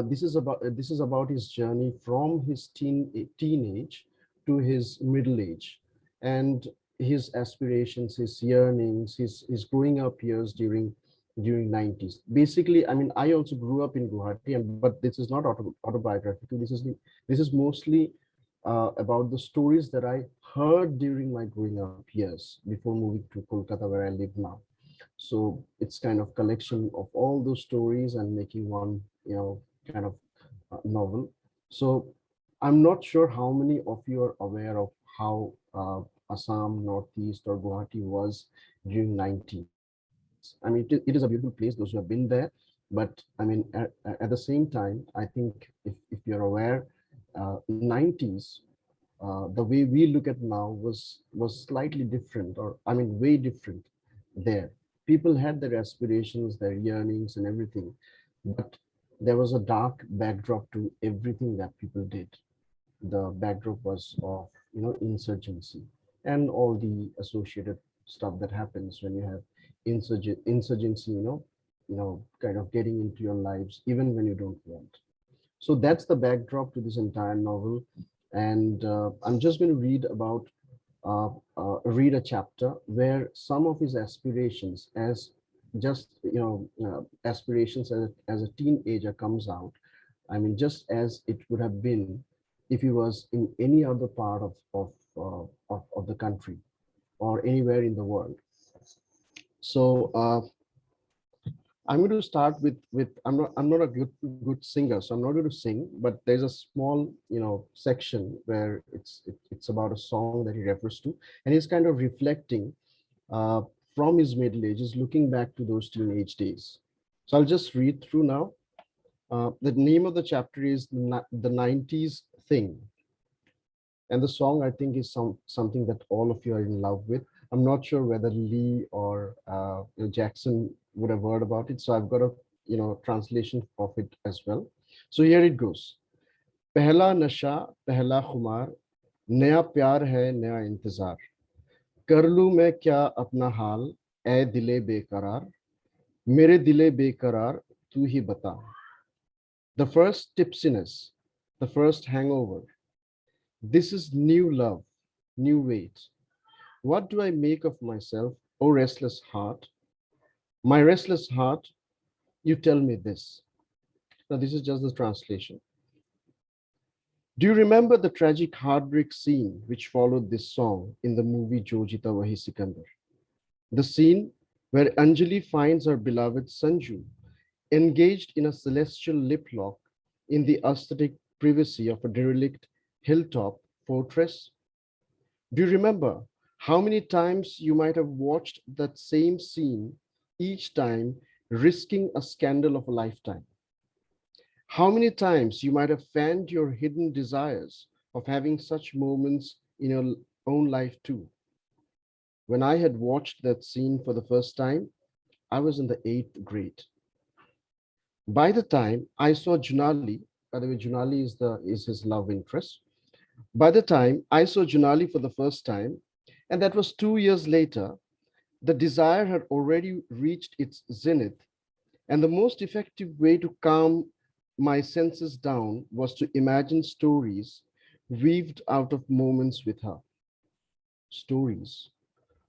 Speaker 9: this is about his journey from his teenage to his middle age, and his aspirations, his yearnings, his growing up years during 90s. Basically, I mean, I also grew up in Guwahati, but this is not autobiographical. This is mostly about the stories that I heard during my growing up years before moving to Kolkata, where I live now. So it's kind of collection of all those stories and making one, kind of novel. So I'm not sure how many of you are aware of how Assam, Northeast, or Guwahati was during 90s. I mean, it is a beautiful place, those who have been there. But I mean, at the same time, I think if you're aware, 90s, the way we look at now was slightly different, or I mean, way different there. People had their aspirations, their yearnings, and everything, but there was a dark backdrop to everything that people did. The backdrop was of insurgency and all the associated stuff that happens when you have insurgency, kind of getting into your lives even when you don't want. So that's the backdrop to this entire novel. And I'm just going to read a chapter where some of his aspirations as aspirations as a teenager comes out. I mean, just as it would have been if he was in any other part of the country or anywhere in the world. So I'm going to start with I'm not a good singer, so I'm not going to sing. But there's a small section where it's about a song that he refers to, and he's kind of reflecting from his middle ages, looking back to those teenage days. So I'll just read through now. The name of the chapter is The 90s Thing. And the song, I think, is something that all of you are in love with. I'm not sure whether Lee or Jackson would have heard about it. So I've got a translation of it as well. So here it goes. Pehla nasha, pehla khumar, naya pyar hai, naya intezar. Kar lu main kya apna hal, ay dile bekarar. Mere dile bekarar, tu hi bata. The first tipsiness, the first hangover. This is new love, new weight. What do I make of myself, O restless heart? My restless heart, you tell me this. Now, this is just the translation. Do you remember the tragic heartbreak scene which followed this song in the movie Jo Jeeta Wahi Sikandar? The scene where Anjali finds her beloved Sanju engaged in a celestial lip lock in the aesthetic privacy of a derelict hilltop fortress? Do you remember how many times you might have watched that same scene, each time risking a scandal of a lifetime? How many times you might have fanned your hidden desires of having such moments in your own life too? When I had watched that scene for the first time, I was in the 8th grade. By the time I saw Junali, by the way, Junali is his love interest. By the time I saw Junali for the first time, and that was 2 years later, the desire had already reached its zenith, and the most effective way to calm my senses down was to imagine stories weaved out of moments with her. Stories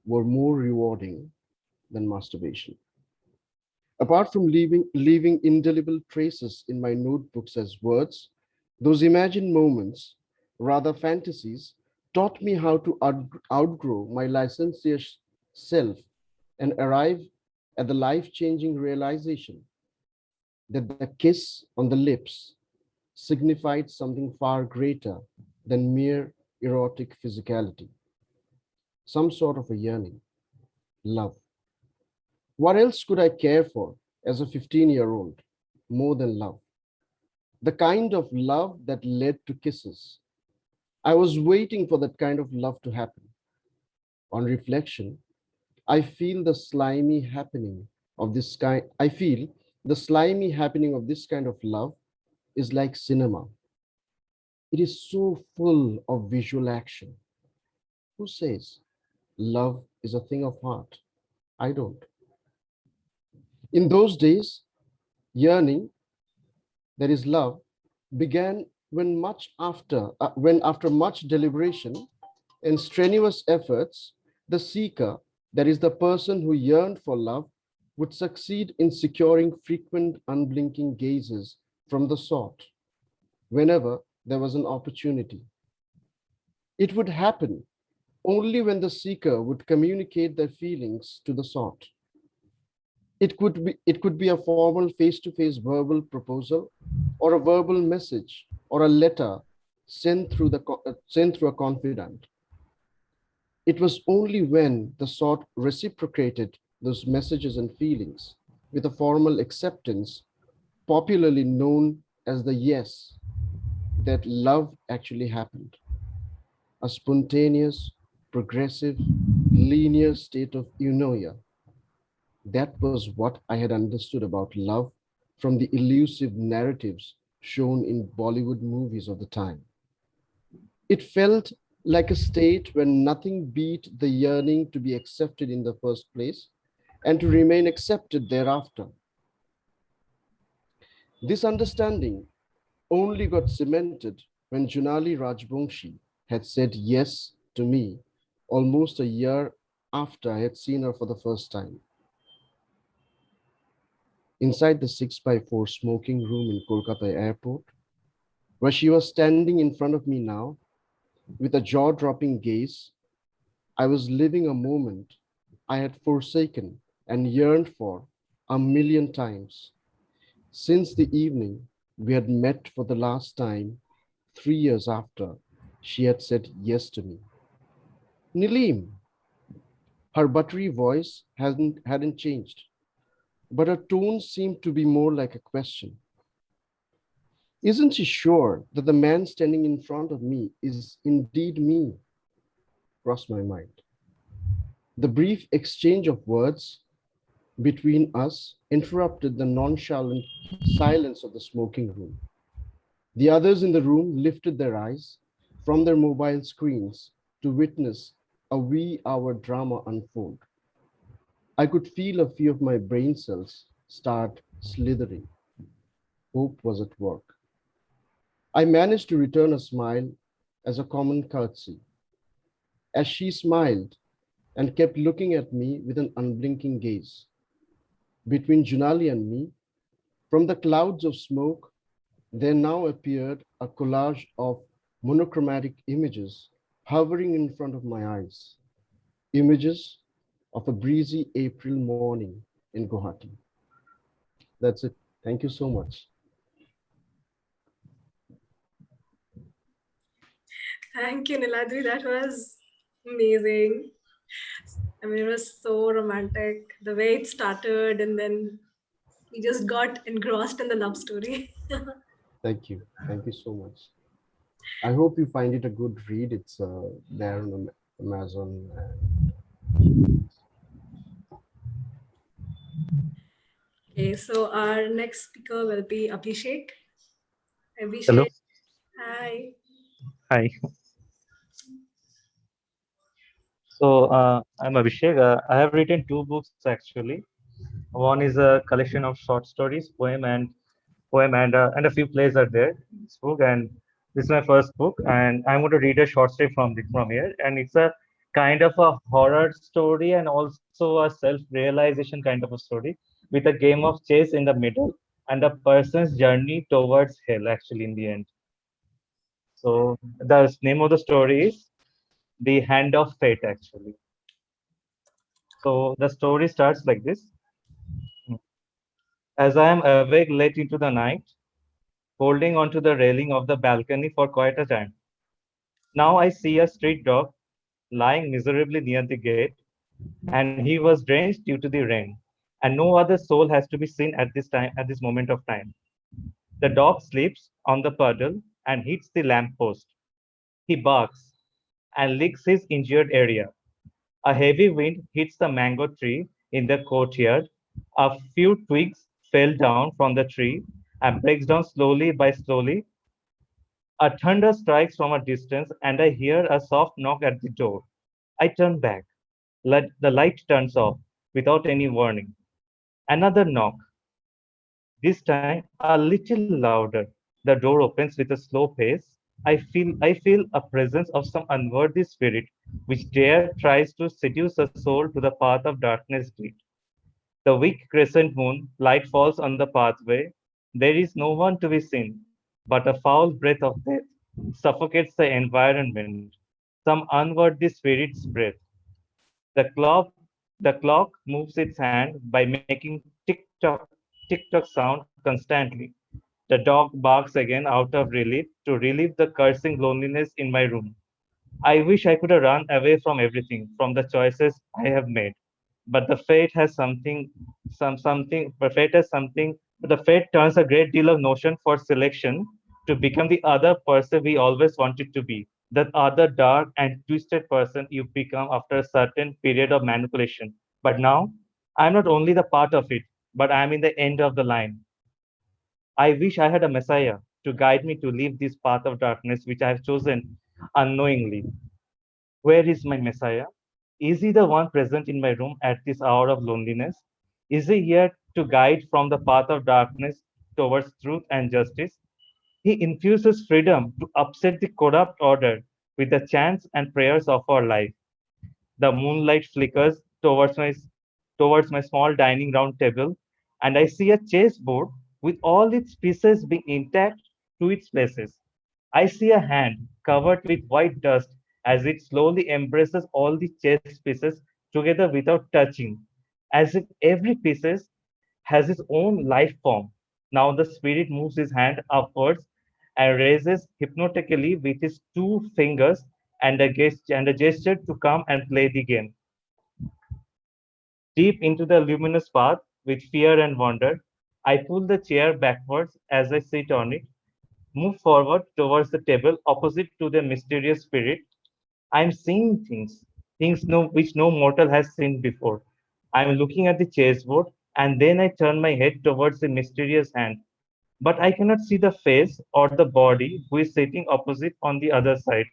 Speaker 9: were more rewarding than masturbation. Apart from leaving indelible traces in my notebooks as words, those imagined moments, rather fantasies, taught me how to outgrow my licentious self and arrive at the life-changing realization that the kiss on the lips signified something far greater than mere erotic physicality, some sort of a yearning, love. What else could I care for as a 15-year-old more than love? The kind of love that led to kisses. I was waiting for that kind of love to happen. On reflection, I feel the slimy happening of this kind. I feel the slimy happening of this kind of love is like cinema. It is so full of visual action. Who says love is a thing of heart? I don't. In those days, yearning, that is love, began when after much deliberation and strenuous efforts, The seeker, that is the person who yearned for love, would succeed in securing frequent unblinking gazes from the sought whenever there was an opportunity. It would happen only when the seeker would communicate their feelings to the sought. It could be a formal face-to-face verbal proposal, or a verbal message, or a letter sent through a confidant. It was only when the sought reciprocated those messages and feelings with a formal acceptance, popularly known as the yes, that love actually happened. A spontaneous, progressive, linear state of eunoia. That was what I had understood about love from the elusive narratives shown in Bollywood movies of the time. It felt like a state where nothing beat the yearning to be accepted in the first place and to remain accepted thereafter. This understanding only got cemented when Junali Rajbongshi had said yes to me almost a year after I had seen her for the first time. Inside the 6x4 smoking room in Kolkata airport, where she was standing in front of me now, with a jaw-dropping gaze, I was living a moment I had forsaken and yearned for a million times since the evening we had met for the last time 3 years after she had said yes to me. Nilim, her buttery voice hadn't changed, but her tone seemed to be more like a question. Isn't she sure that the man standing in front of me is indeed me? Crossed my mind. The brief exchange of words between us interrupted the nonchalant silence of the smoking room. The others in the room lifted their eyes from their mobile screens to witness a wee-hour drama unfold. I could feel a few of my brain cells start slithering. Hope was at work. I managed to return a smile as a common courtesy. As she smiled and kept looking at me with an unblinking gaze. Between Junali and me, from the clouds of smoke, there now appeared a collage of monochromatic images hovering in front of my eyes. Images of a breezy April morning in Guwahati. That's it. Thank you so much.
Speaker 2: Thank you, Niladri. That was amazing. I mean, it was so romantic. The way it started, and then we just got engrossed in the love story.
Speaker 9: Thank you. Thank you so much. I hope you find it a good read. It's there on Amazon.
Speaker 2: Okay, so our next speaker will be Abhishek. Abhishek.
Speaker 10: Hello.
Speaker 2: Hi.
Speaker 10: Hi. So I'm Abhishek. I have written two books actually. One is a collection of short stories, poem and a few plays are there in this book. And this is my first book, and I'm going to read a short story from here. And it's a kind of a horror story and also a self-realization kind of a story with a game of chess in the middle and a person's journey towards hell actually in the end. So the name of the story is The Hand of Fate actually. So the story starts like this. As I am awake late into the night, holding onto the railing of the balcony for quite a time. Now I see a street dog lying miserably near the gate, and he was drenched due to the rain, and no other soul has to be seen at this moment of time. The dog sleeps on the puddle and hits the lamppost. He barks and licks his injured area. A heavy wind hits the mango tree in the courtyard. A few twigs fell down from the tree and breaks down slowly. A thunder strikes from a distance, and I hear a soft knock at the door. I turn back. The light turns off without any warning. Another knock, this time a little louder. The door opens with a slow pace. I feel a presence of some unworthy spirit which dare tries to seduce a soul to the path of darkness deep. The weak crescent moon light falls on the pathway. There is no one to be seen, but a foul breath of death suffocates the environment. Some unworthy spirit's breath. The clock moves its hand by making tick tock sound constantly. The dog barks again out of relief to relieve the cursing loneliness in my room. I wish I could have run away from everything, from the choices I have made. But the fate has something, but fate has something, but the fate turns a great deal of notion for selection to become the other person we always wanted to be, that other dark and twisted person you become after a certain period of manipulation. But now, I'm not only the part of it, but I'm in the end of the line. I wish I had a messiah to guide me to leave this path of darkness which I have chosen unknowingly. Where is my Messiah? Is he the one present in my room at this hour of loneliness? Is he here to guide from the path of darkness towards truth and justice? He infuses freedom to upset the corrupt order with the chants and prayers of our life. The moonlight flickers towards my small dining round table, and I see a chessboard with all its pieces being intact to its places. I see a hand covered with white dust as it slowly embraces all the chess pieces together without touching, as if every piece has its own life form. Now the spirit moves his hand upwards and raises hypnotically with his two fingers and a gesture to come and play the game. Deep into the luminous path, with fear and wonder, I pull the chair backwards as I sit on it, move forward towards the table opposite to the mysterious spirit. I am seeing things which no mortal has seen before. I am looking at the chessboard, and then I turn my head towards the mysterious hand. But I cannot see the face or the body who is sitting opposite on the other side.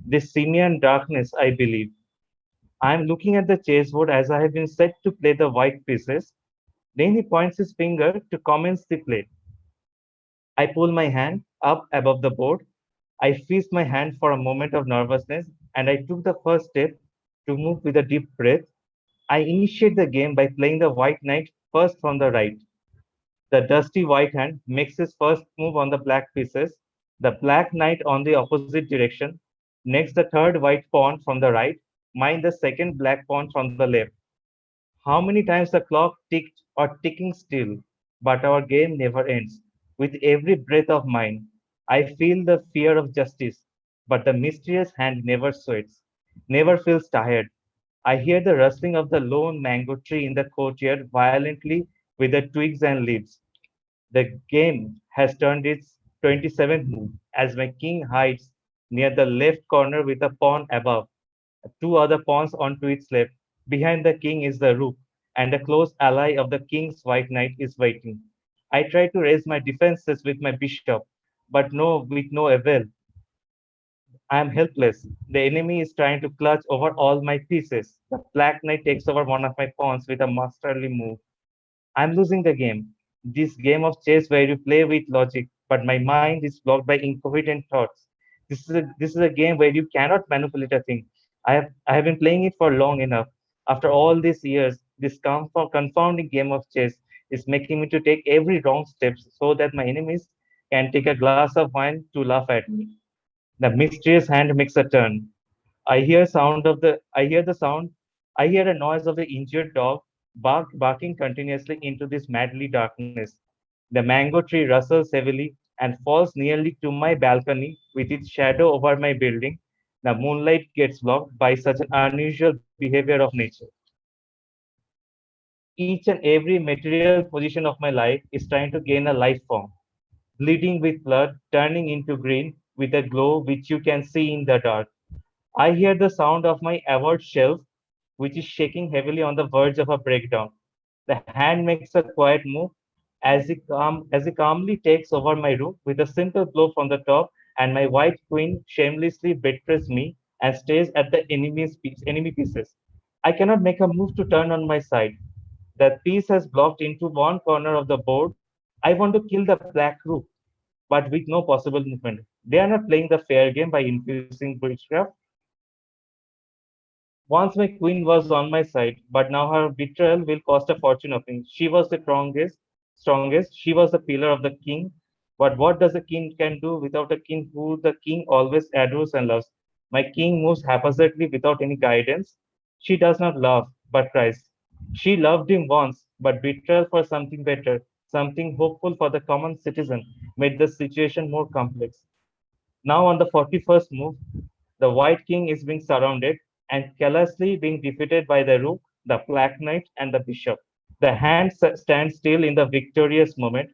Speaker 10: This simian darkness, I believe. I am looking at the chessboard as I have been set to play the white pieces. Then he points his finger to commence the play. I pull my hand up above the board. I feast my hand for a moment of nervousness, and I took the first step to move with a deep breath. I initiate the game by playing the white knight first from the right. The dusty white hand makes his first move on the black pieces, the black knight on the opposite direction. Next, the third white pawn from the right, mine the second black pawn from the left. How many times the clock ticked or ticking still, but our game never ends. With every breath of mine, I feel the fear of justice, but the mysterious hand never sweats, never feels tired. I hear the rustling of the lone mango tree in the courtyard violently with the twigs and leaves. The game has turned its 27th move as my king hides near the left corner with a pawn above, two other pawns onto its left. Behind the king is the rook, and a close ally of the king's white knight is waiting. I try to raise my defenses with my bishop, but with no avail. I am helpless. The enemy is trying to clutch over all my pieces. The black knight takes over one of my pawns with a masterly move. I'm losing the game. This game of chess where you play with logic, but my mind is blocked by incoherent thoughts. This is a game where you cannot manipulate a thing. I have been playing it for long enough. After all these years, this confounding game of chess is making me to take every wrong steps so that my enemies can take a glass of wine to laugh at me. The mysterious hand makes a turn. I hear the sound. I hear a noise of the injured dog barking continuously into this madly darkness. The mango tree rustles heavily and falls nearly to my balcony with its shadow over my building. The moonlight gets blocked by such an unusual behavior of nature. Each and every material position of my life is trying to gain a life form, bleeding with blood, turning into green with a glow which you can see in the dark. I hear the sound of my award shelf, which is shaking heavily on the verge of a breakdown. The hand makes a quiet move as he calmly takes over my rook with a simple blow from the top, and my white queen shamelessly betrays me and stays at the enemy pieces. I cannot make a move to turn on my side. That piece has blocked into one corner of the board. I want to kill the black rook, but with no possible movement. They are not playing the fair game by infusing witchcraft. Once my queen was on my side, but now her betrayal will cost a fortune of me. She was the strongest. She was the pillar of the king. But what does a king can do without a king who the king always adores and loves? My king moves haphazardly without any guidance. She does not love, but cries. She loved him once, but betrayal for something better, something hopeful for the common citizen, made the situation more complex. Now on the 41st move, the White King is being surrounded and callously being defeated by the Rook, the Black Knight, and the Bishop. The hand stands still in the victorious moment.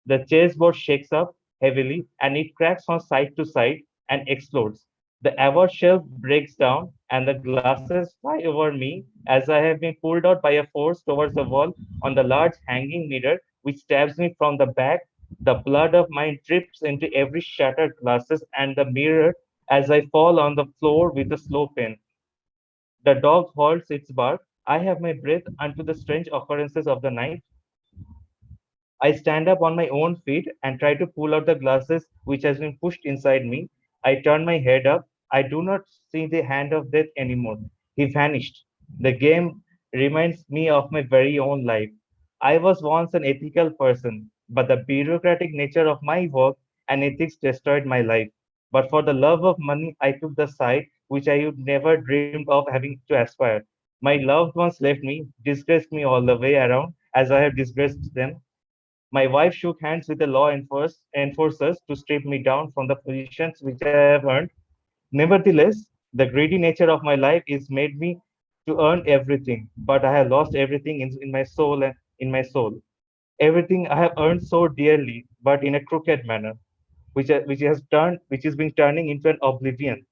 Speaker 10: The chessboard shakes up heavily and it cracks from side to side and explodes. The award shelf breaks down and the glasses fly over me as I have been pulled out by a force towards the wall on the large hanging mirror which stabs me from the back. The blood of mine drips into every shattered glasses and the mirror as I fall on the floor with a slow pain. The dog halts its bark. I have my breath unto the strange occurrences of the night. I stand up on my own feet and try to pull out the glasses which has been pushed inside me. I turn my head up. I do not see the hand of death anymore. He vanished. The game reminds me of my very own life. I was once an ethical person, but the bureaucratic nature of my work and ethics destroyed my life. But for the love of money, I took the side which I would never dreamed of having to aspire. My loved ones left me, disgraced me all the way around as I have disgraced them. My wife shook hands with the law enforcers to strip me down from the positions which I have earned. Nevertheless, the greedy nature of my life is made me to earn everything, but I have lost everything in my soul and in my soul. Everything I have earned so dearly, but in a crooked manner, which is being turning into an oblivion.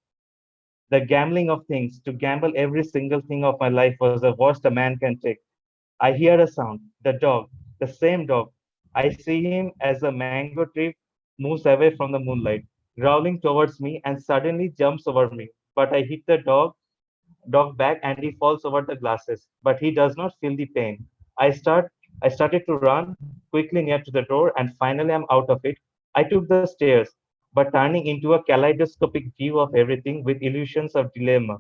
Speaker 10: The gambling of things, to gamble every single thing of my life was the worst a man can take. I hear a sound, the dog, the same dog. I see him as the mango tree moves away from the moonlight, growling towards me and suddenly jumps over me. But I hit the dog back and he falls over the glasses, but he does not feel the pain. I start I started to run quickly near to the door and finally I'm out of it. I took the stairs, but turning into a kaleidoscopic view of everything with illusions of dilemma.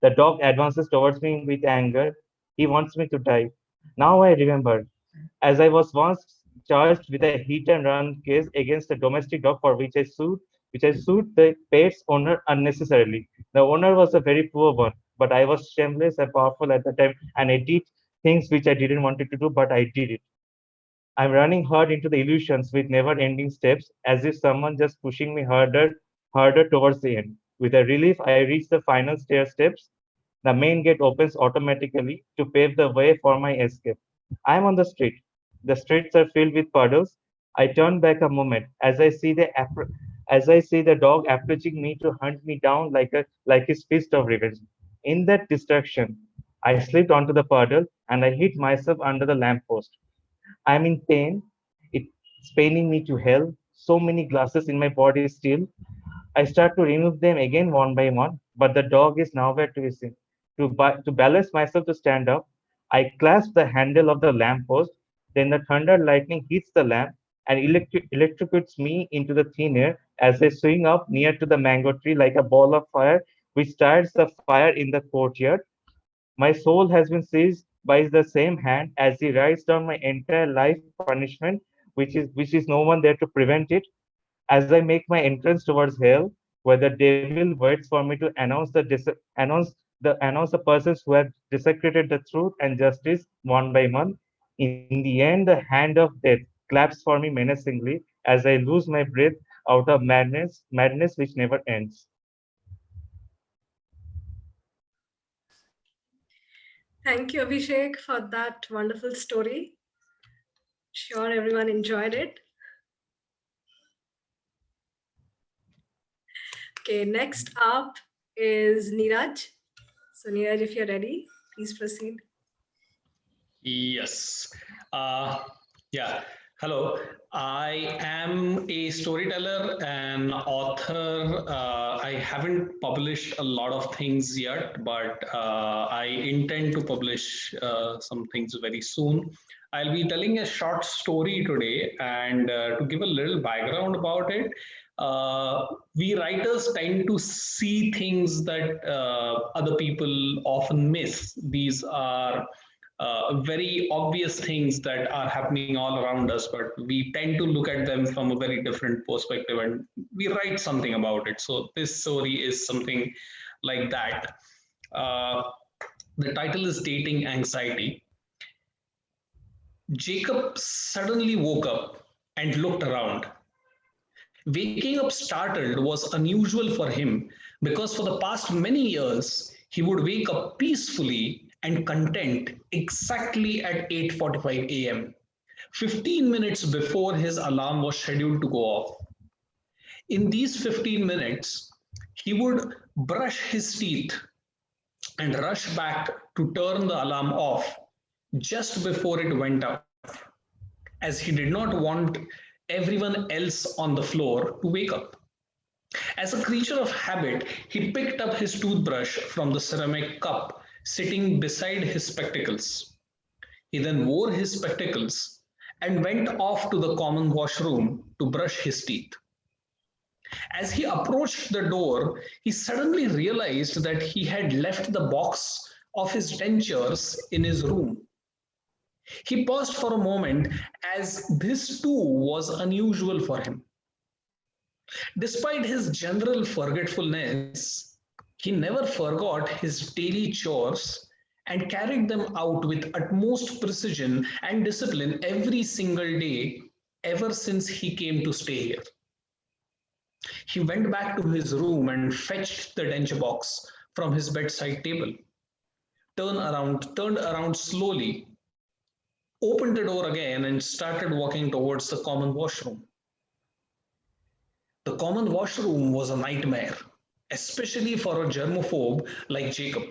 Speaker 10: The dog advances towards me with anger. He wants me to die. Now I remember, as I was once charged with a hit and run case against a domestic dog for which I sued the pet's owner unnecessarily. The owner was a very poor one, but I was shameless and powerful at the time, and I did things which I didn't want it to do, but I did it. I'm running hard into the illusions with never-ending steps, as if someone just pushing me harder towards the end. With a relief, I reach the final stair steps. The main gate opens automatically to pave the way for my escape. I'm on the street. The streets are filled with puddles. I turn back a moment as I see the dog approaching me to hunt me down like his fist of revenge. In that distraction, I slipped onto the puddle and I hit myself under the lamppost. I'm in pain. It's paining me to hell. So many glasses in my body still. I start to remove them again one by one, but the dog is nowhere to be seen. To balance myself to stand up, I clasp the handle of the lamppost. Then the thunder lightning hits the lamp and electrocutes me into the thin air as I swing up near to the mango tree like a ball of fire, which starts the fire in the courtyard. My soul has been seized by the same hand as he writes down my entire life punishment, which is no one there to prevent it. As I make my entrance towards hell, where the devil waits for me to announce the persons who have desecrated the truth and justice one by one. In the end, the hand of death claps for me menacingly as I lose my breath out of madness which never ends.
Speaker 2: Thank you, Abhishek, for that wonderful story. Sure, everyone enjoyed it. Okay, next up is Neeraj. So, Neeraj, if you're ready, please proceed.
Speaker 11: Yes. Yeah. Hello, I am a storyteller and author. I haven't published a lot of things yet, but I intend to publish some things very soon. I'll be telling a short story today, and to give a little background about it, we writers tend to see things that other people often miss. These are very obvious things that are happening all around us, but we tend to look at them from a very different perspective and we write something about it. So this story is something like that. The title is Dating Anxiety. Jacob suddenly woke up and looked around. Waking up startled was unusual for him because for the past many years, he would wake up peacefully and content exactly at 8:45 a.m., 15 minutes before his alarm was scheduled to go off. In these 15 minutes, he would brush his teeth and rush back to turn the alarm off just before it went off, as he did not want everyone else on the floor to wake up. As a creature of habit, he picked up his toothbrush from the ceramic cup sitting beside his spectacles. He then wore his spectacles and went off to the common washroom to brush his teeth. As he approached the door, he suddenly realized that he had left the box of his dentures in his room. He paused for a moment as this too was unusual for him. Despite his general forgetfulness, he never forgot his daily chores and carried them out with utmost precision and discipline every single day ever since he came to stay here. He went back to his room and fetched the denture box from his bedside table, turned around slowly, opened the door again, and started walking towards the common washroom. The common washroom was a nightmare, especially for a germaphobe like Jacob.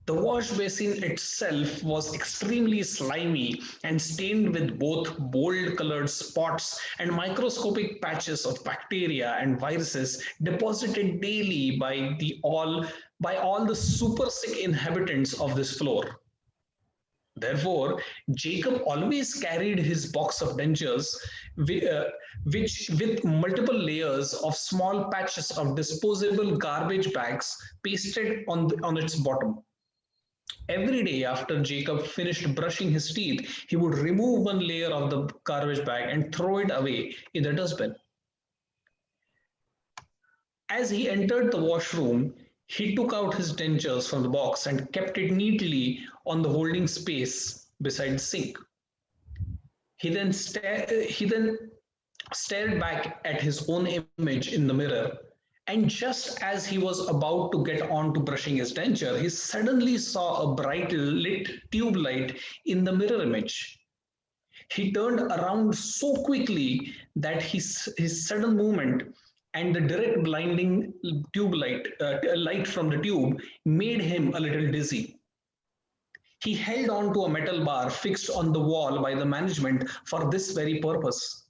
Speaker 11: The wash basin itself was extremely slimy and stained with both bold colored spots and microscopic patches of bacteria and viruses deposited daily by all the super sick inhabitants of this floor. Therefore, Jacob always carried his box of dentures, which with multiple layers of small patches of disposable garbage bags pasted on its bottom. Every day after Jacob finished brushing his teeth, he would remove one layer of the garbage bag and throw it away in the dustbin. As he entered the washroom, he took out his dentures from the box and kept it neatly on the holding space beside the sink. He then stared back at his own image in the mirror, and just as he was about to get on to brushing his denture, he suddenly saw a bright lit tube light in the mirror image. He turned around so quickly that his sudden movement and the direct blinding tube light from the tube made him a little dizzy. He held on to a metal bar fixed on the wall by the management for this very purpose.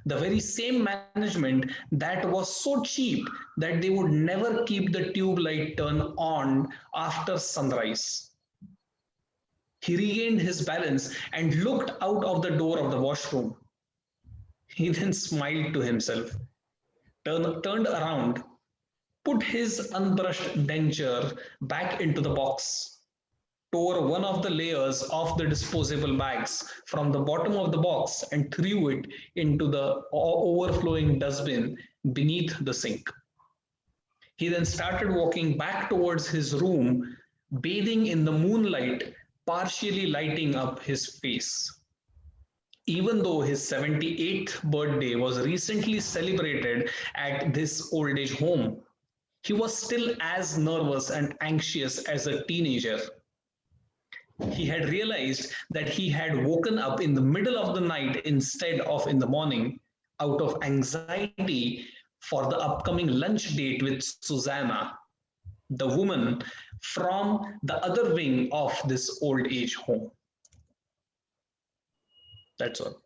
Speaker 11: The very same management that was so cheap that they would never keep the tube light turned on after sunrise. He regained his balance and looked out of the door of the washroom. He then smiled to himself, turned around, put his unbrushed denture back into the box, tore one of the layers of the disposable bags from the bottom of the box and threw it into the overflowing dustbin beneath the sink. He then started walking back towards his room, bathing in the moonlight, partially lighting up his face. Even though his 78th birthday was recently celebrated at this old age home, he was still as nervous and anxious as a teenager. He had realized that he had woken up in the middle of the night instead of in the morning out of anxiety for the upcoming lunch date with Susanna, the woman from the other wing of this old age home. That's all.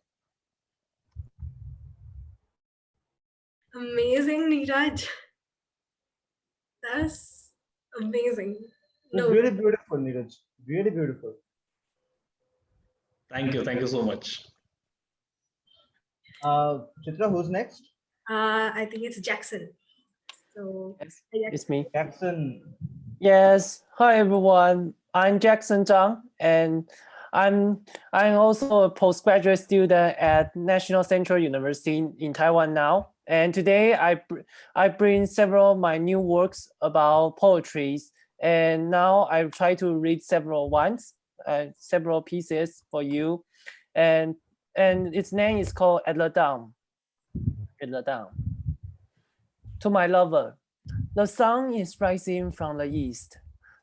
Speaker 2: Amazing, Neeraj. That's amazing.
Speaker 1: It's really beautiful, Neeraj. Really beautiful.
Speaker 11: Thank you. Thank you so much.
Speaker 1: Chitra, who's next?
Speaker 2: I think it's Jackson. So
Speaker 12: It's me.
Speaker 1: Jackson.
Speaker 12: Yes. Hi everyone. I'm Jackson Chang, and I'm also a postgraduate student at National Central University in Taiwan now. And today I bring several of my new works about poetry, and now I try to read several pieces for you, and its name is called At the Dawn. At the Dawn. To my lover, the sun is rising from the east.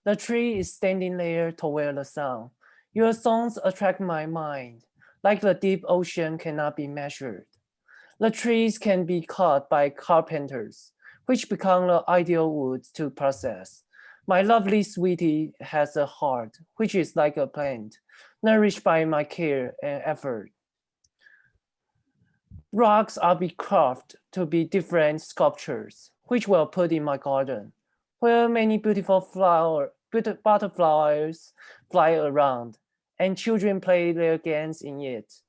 Speaker 12: The tree is standing there toward the sun. Your songs attract my mind, like the deep ocean cannot be measured. The trees can be cut by carpenters, which become the ideal wood to process. My lovely sweetie has a heart, which is like a plant, nourished by my care and effort. Rocks are be carved to be different sculptures, which were put in my garden, where many beautiful butterflies fly around, and children play their games in it.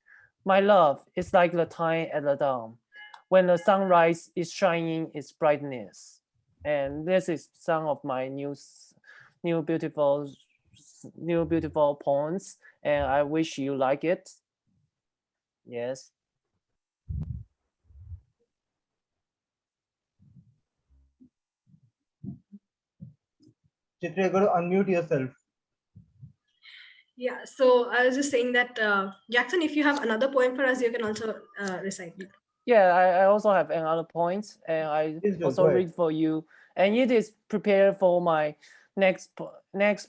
Speaker 12: My love is like the time at the dawn, when the sunrise is shining its brightness. And this is some of my new beautiful poems, and I wish you like it. Yes.
Speaker 1: Chitra, you got to unmute yourself.
Speaker 2: Yeah, so I was just saying that, Jackson, if you have another poem for us, you can also recite it.
Speaker 12: Yeah, I also have another point, and I also read for you. And it is prepared for my next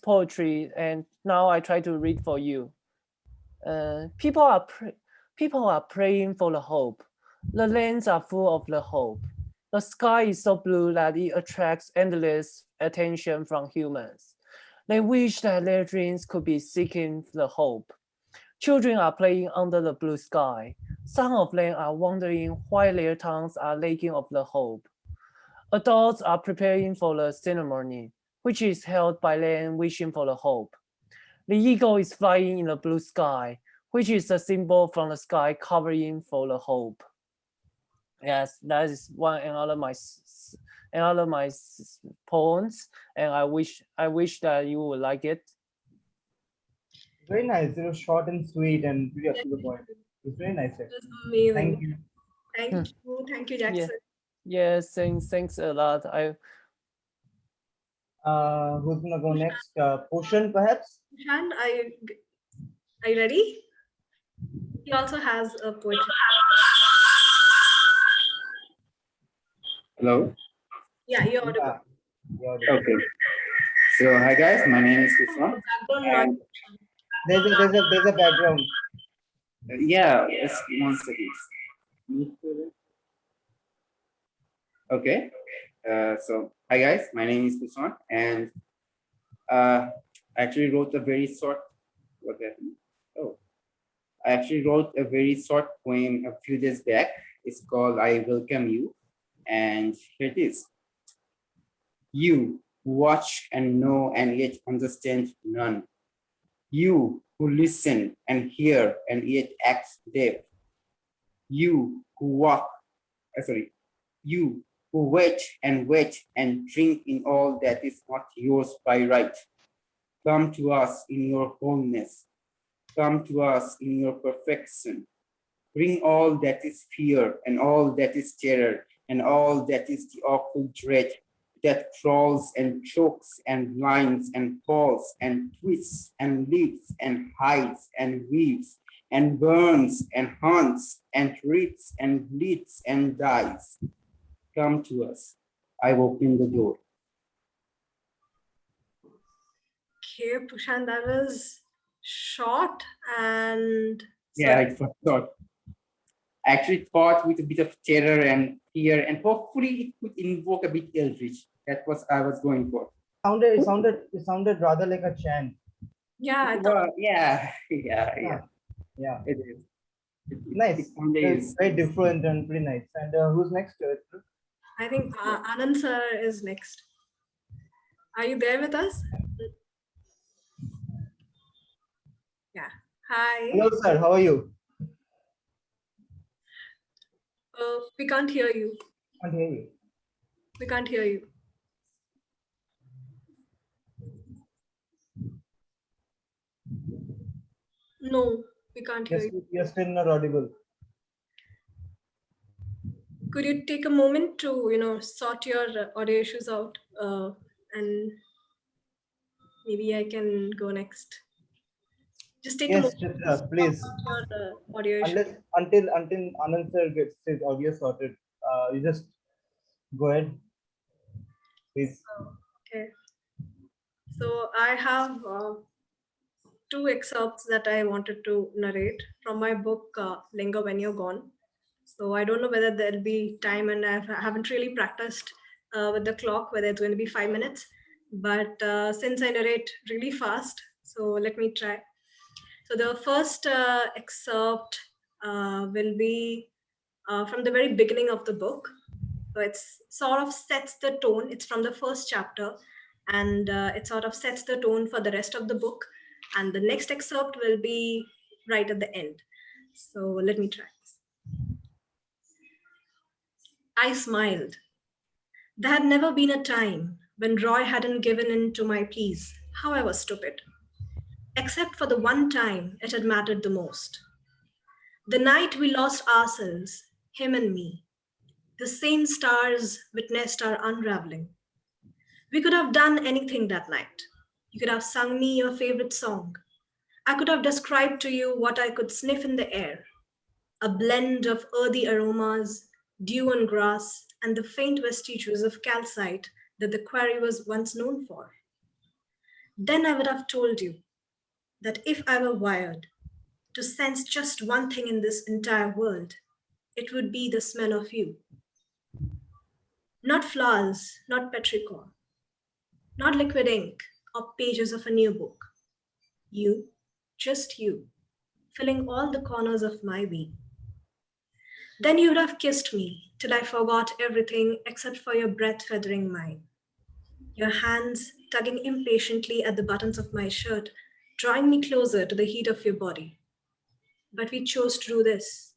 Speaker 12: poetry, and now I try to read for you. People are praying for the hope. The lands are full of the hope. The sky is so blue that it attracts endless attention from humans. They wish that their dreams could be seeking the hope. Children are playing under the blue sky. Some of them are wondering why their tongues are lacking of the hope. Adults are preparing for the ceremony, which is held by them wishing for the hope. The eagle is flying in the blue sky, which is a symbol from the sky covering for the hope. Yes, that is another my poems, and I wish that you would like it.
Speaker 1: Very nice. It was short and sweet and really up to the point. It was very nice.
Speaker 2: It was amazing.
Speaker 1: Thank you.
Speaker 2: Thank you, Jackson.
Speaker 12: Yes, thanks a lot.
Speaker 1: Who's gonna go next? Pushan, perhaps?
Speaker 2: Pushan, are you ready? He also has a poetry.
Speaker 13: Hello?
Speaker 2: Yeah, you're audible.
Speaker 13: Okay. So, hi guys, my name is Pushan.
Speaker 1: There's a background.
Speaker 13: Yeah, just 1 second. Okay. So, hi guys, my name is Pushan, and I actually wrote a very short. What happened? Oh, I actually wrote a very short poem a few days back. It's called "I Welcome You," and here it is. You who watch and know and yet understand none. You who listen and hear and yet act deaf. You who you who wait and drink in all that is not yours by right. Come to us in your wholeness. Come to us in your perfection. Bring all that is fear and all that is terror and all that is the awful dread that crawls and chokes and blinds and falls and twists and lives and hides and weaves and burns and haunts and reads and bleeds and dies. Come to us. I open the door.
Speaker 2: Okay, Pushan, that was short and...
Speaker 13: Yeah, it was short. Actually thought with a bit of terror and fear, and hopefully it could invoke a bit eldritch. That's what I was going for.
Speaker 1: It sounded rather like a chant.
Speaker 2: Yeah,
Speaker 13: yeah.
Speaker 1: Yeah.
Speaker 13: It is.
Speaker 1: Nice. It's very different and pretty nice. And who's next?
Speaker 2: I think Anand sir is next. Are you there with us? Yeah. Hi.
Speaker 1: Hello, sir. How are you?
Speaker 2: We can't hear you.
Speaker 1: Can't hear you.
Speaker 2: We can't hear you. No, we can't hear you.
Speaker 1: You're still not audible.
Speaker 2: Could you take a moment to, sort your audio issues out, and maybe I can go next. Just take a moment.
Speaker 1: Chitra, please.
Speaker 2: Your, audio issues.
Speaker 1: Until Anand sir gets his audio sorted, you just go ahead, please.
Speaker 2: Okay. So I have 2 excerpts that I wanted to narrate from my book, Linger When You're Gone. So I don't know whether there'll be time, and I haven't really practiced with the clock, whether it's going to be 5 minutes. But since I narrate really fast, so let me try. So the first excerpt will be from the very beginning of the book. So it's sort of sets the tone. It's from the first chapter, and it sort of sets the tone for the rest of the book. And the next excerpt will be right at the end. So let me try. I smiled. There had never been a time when Roy hadn't given in to my pleas, however stupid. Except for the one time it had mattered the most. The night we lost ourselves, him and me. The same stars witnessed our unraveling. We could have done anything that night. You could have sung me your favorite song. I could have described to you what I could sniff in the air. A blend of earthy aromas, dew on grass, and the faint vestiges of calcite that the quarry was once known for. Then I would have told you that if I were wired to sense just one thing in this entire world, it would be the smell of you. Not flowers, not petrichor, not liquid ink or pages of a new book. You, just you, filling all the corners of my being. Then you would have kissed me till I forgot everything except for your breath feathering mine. Your hands tugging impatiently at the buttons of my shirt, drawing me closer to the heat of your body. But we chose to do this,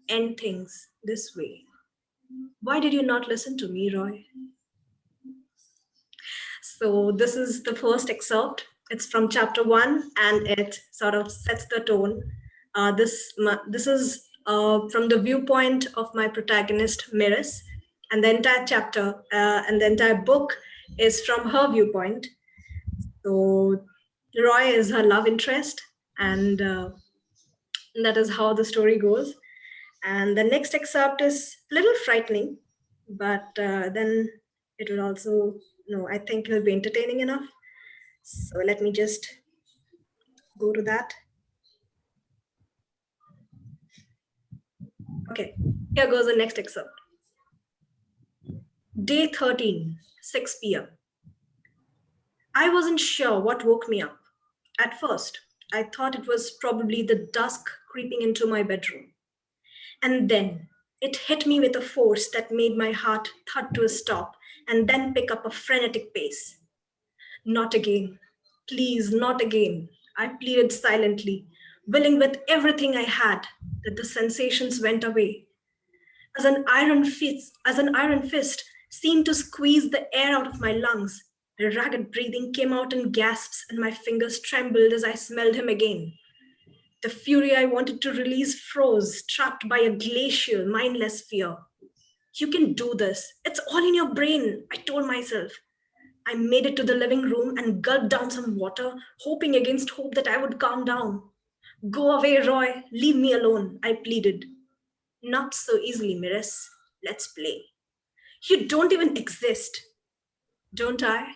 Speaker 2: end things this way. Why did you not listen to me, Roy? So this is the first excerpt. It's from chapter 1, and it sort of sets the tone. This is from the viewpoint of my protagonist, Miris, and the entire chapter and the entire book is from her viewpoint. So Roy is her love interest, and that is how the story goes. And the next excerpt is a little frightening, but then it will also, I think it will be entertaining enough. So let me just go to that. Okay, here goes the next excerpt. Day 13, 6 p.m. I wasn't sure what woke me up. At first, I thought it was probably the dusk creeping into my bedroom. And then it hit me with a force that made my heart thud to a stop and then pick up a frenetic pace. Not again. Please, not again. I pleaded silently, willing with everything I had that the sensations went away. As an iron fist seemed to squeeze the air out of my lungs, the ragged breathing came out in gasps and my fingers trembled as I smelled him again. The fury I wanted to release froze, trapped by a glacial, mindless fear. You can do this. It's all in your brain, I told myself. I made it to the living room and gulped down some water, hoping against hope that I would calm down. Go away, Roy. Leave me alone, I pleaded. Not so easily, Miris. Let's play. You don't even exist. Don't I?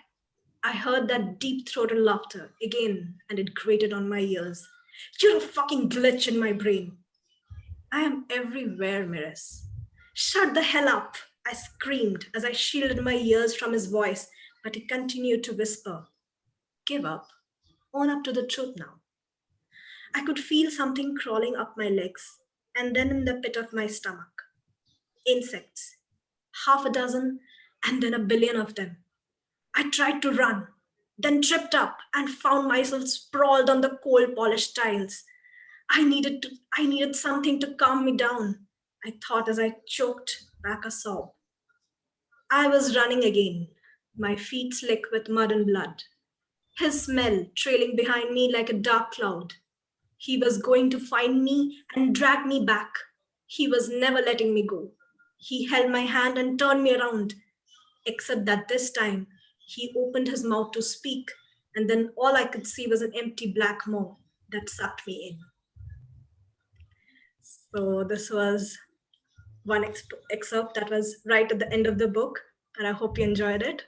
Speaker 2: I heard that deep-throated laughter again, and it grated on my ears. You're a fucking glitch in my brain. I am everywhere, Miris. Shut the hell up, I screamed as I shielded my ears from his voice, but he continued to whisper. Give up. Own up to the truth now. I could feel something crawling up my legs. and then in the pit of my stomach. Insects, half a dozen, and then a billion of them. I tried to run, then tripped up and found myself sprawled on the cold polished tiles. I needed something to calm me down, I thought as I choked back a sob. I was running again, my feet slick with mud and blood. His smell trailing behind me like a dark cloud. He was going to find me and drag me back. He was never letting me go. He held my hand and turned me around, except that this time he opened his mouth to speak, and then all I could see was an empty black maw that sucked me in. So this was one excerpt that was right at the end of the book, and I hope you enjoyed it.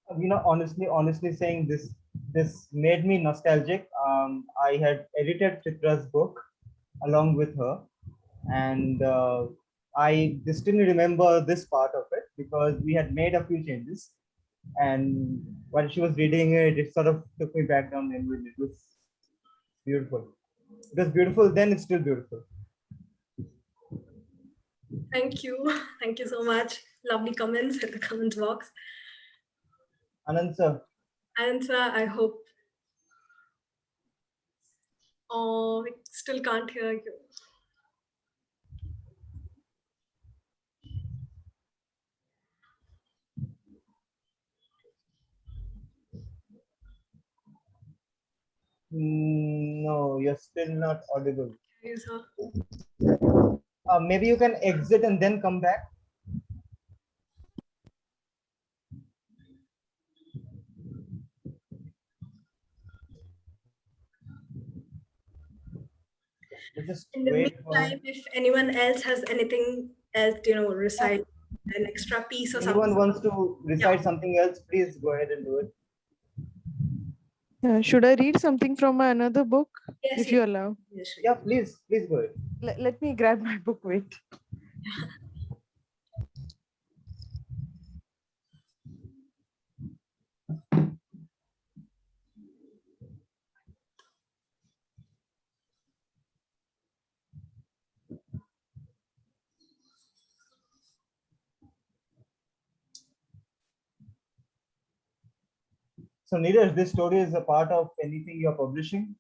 Speaker 1: Honestly saying, this made me nostalgic. I had edited Chitra's book along with her, and I distinctly remember this part of it because we had made a few changes, and while she was reading it, it sort of took me back down memory lane. It was beautiful. It was beautiful then, it's still beautiful.
Speaker 2: Thank you. Thank you so much. Lovely comments in the comment box.
Speaker 1: Anand sir.
Speaker 2: Anand sir, I hope. Oh, I still can't hear you.
Speaker 1: No, you're still not audible.
Speaker 2: Yes, sir.
Speaker 1: Maybe you can exit and then come back. Just
Speaker 2: in the meantime, if anyone else has anything else, recite an extra piece or something.
Speaker 1: Anyone wants to recite something else, please go ahead and do it.
Speaker 8: Should I read something from my another book?
Speaker 2: Yes,
Speaker 8: if you allow.
Speaker 2: Yes,
Speaker 1: yeah, please go ahead.
Speaker 8: Let me grab my book, wait.
Speaker 1: So Neeraj, this story is a part of anything you're publishing?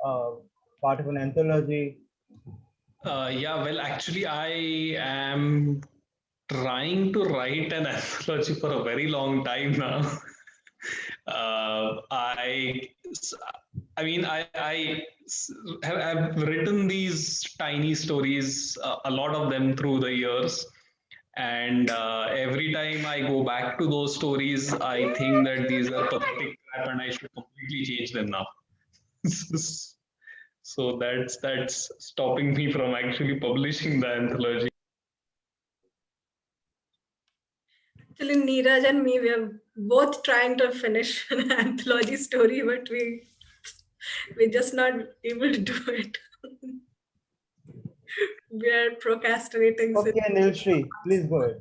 Speaker 1: Part of an anthology?
Speaker 11: Yeah, well, actually, I am trying to write an anthology for a very long time now. I have written these tiny stories, a lot of them through the years. And every time I go back to those stories, I think that these are pathetic crap and I should completely change them now. So that's stopping me from actually publishing the anthology.
Speaker 2: Actually, Neeraj and me, we are both trying to finish an anthology story, but we're just not able to do it. We are procrastinating.
Speaker 1: Okay, Nilshree, please go ahead.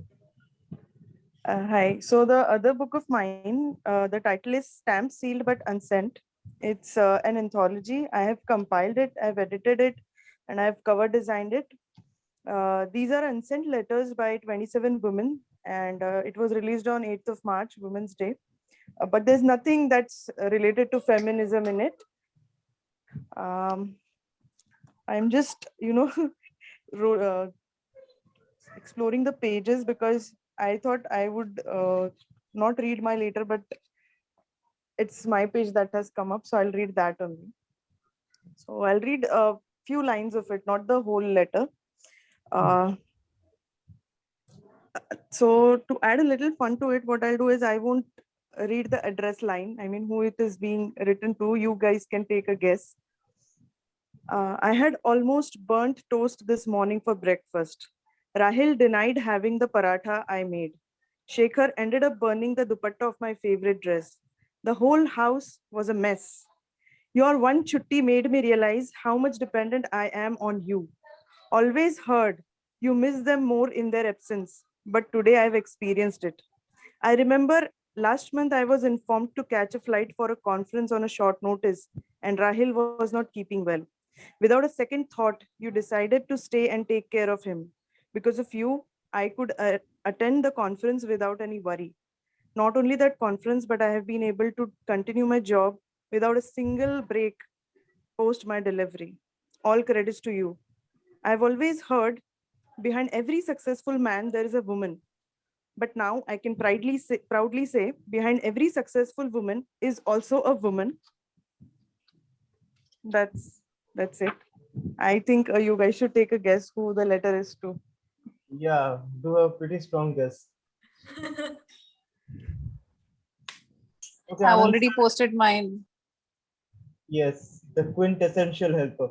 Speaker 8: Hi. So the other book of mine, the title is Stamped, Sealed but Unsent. It's an anthology. I have compiled it, I've edited it, and I've cover designed it. These are unsent letters by 27 women, and it was released on 8th of March, Women's Day. But there's nothing that's related to feminism in it. I'm just, exploring the pages because I thought I would not read my letter, but it's my page that has come up, so I'll read that only. So I'll read a few lines of it, not the whole letter. So to add a little fun to it, what I'll do is I won't read the address line. I mean, who it is being written to, you guys can take a guess. I had almost burnt toast this morning for breakfast. Rahil denied having the paratha I made. Shekhar ended up burning the dupatta of my favorite dress. The whole house was a mess. Your one chutti made me realize how much dependent I am on you. Always heard you miss them more in their absence, but today I've experienced it. I remember last month I was informed to catch a flight for a conference on a short notice, and Rahil was not keeping well. Without a second thought, you decided to stay and take care of him. Because of you, I could attend the conference without any worry. Not only that conference, but I have been able to continue my job without a single break post my delivery. All credits to you. I've always heard behind every successful man, there is a woman. But now I can proudly say behind every successful woman is also a woman. That's it. I think you guys should take a guess who the letter is to.
Speaker 1: Yeah, do a pretty strong guess. Okay,
Speaker 5: I
Speaker 1: Anand.
Speaker 5: already posted mine.
Speaker 1: Yes, the quintessential helper.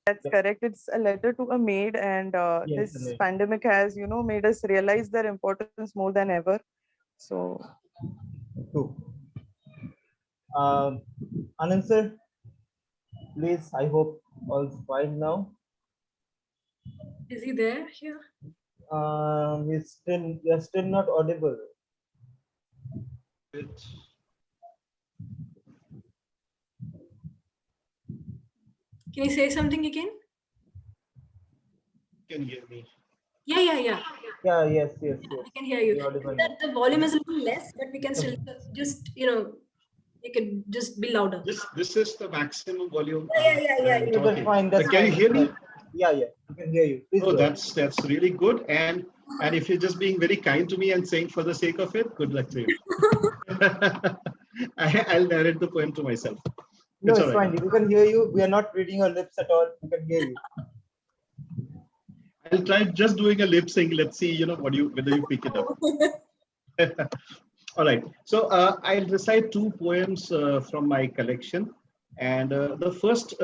Speaker 8: That's correct. It's a letter to a maid, and
Speaker 1: Yes,
Speaker 8: this pandemic has, made us realize their importance more than ever. So,
Speaker 1: true. Anand sir, please. I hope all's fine now.
Speaker 2: Is he there here?
Speaker 1: You're still not audible.
Speaker 2: Can you say something again?
Speaker 14: Can you hear me?
Speaker 2: Yeah.
Speaker 1: Yeah, yes.
Speaker 2: I can hear you. The volume is a little less, but we can still just, you can just be louder.
Speaker 14: This is the maximum volume.
Speaker 2: Yeah.
Speaker 1: That's fine. That's
Speaker 14: can you hear me?
Speaker 1: Yeah, we can hear you. Please
Speaker 14: that's really good. And if you're just being very kind to me and saying for the sake of it, good luck to you. I'll narrate the poem to myself.
Speaker 1: No, it's fine. We can hear you. We are not reading your lips at all. We can hear you.
Speaker 14: I'll try just doing a lip sync. Let's see, whether you pick it up. All right. So I'll recite two poems from my collection. And the first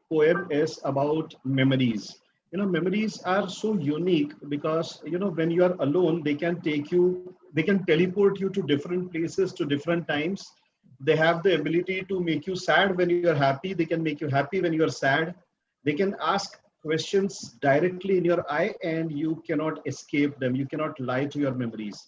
Speaker 14: poem is about memories. Memories are so unique because, when you are alone, they can teleport you to different places, to different times. They have the ability to make you sad when you are happy. They can make you happy when you are sad. They can ask questions directly in your eye and you cannot escape them. You cannot lie to your memories.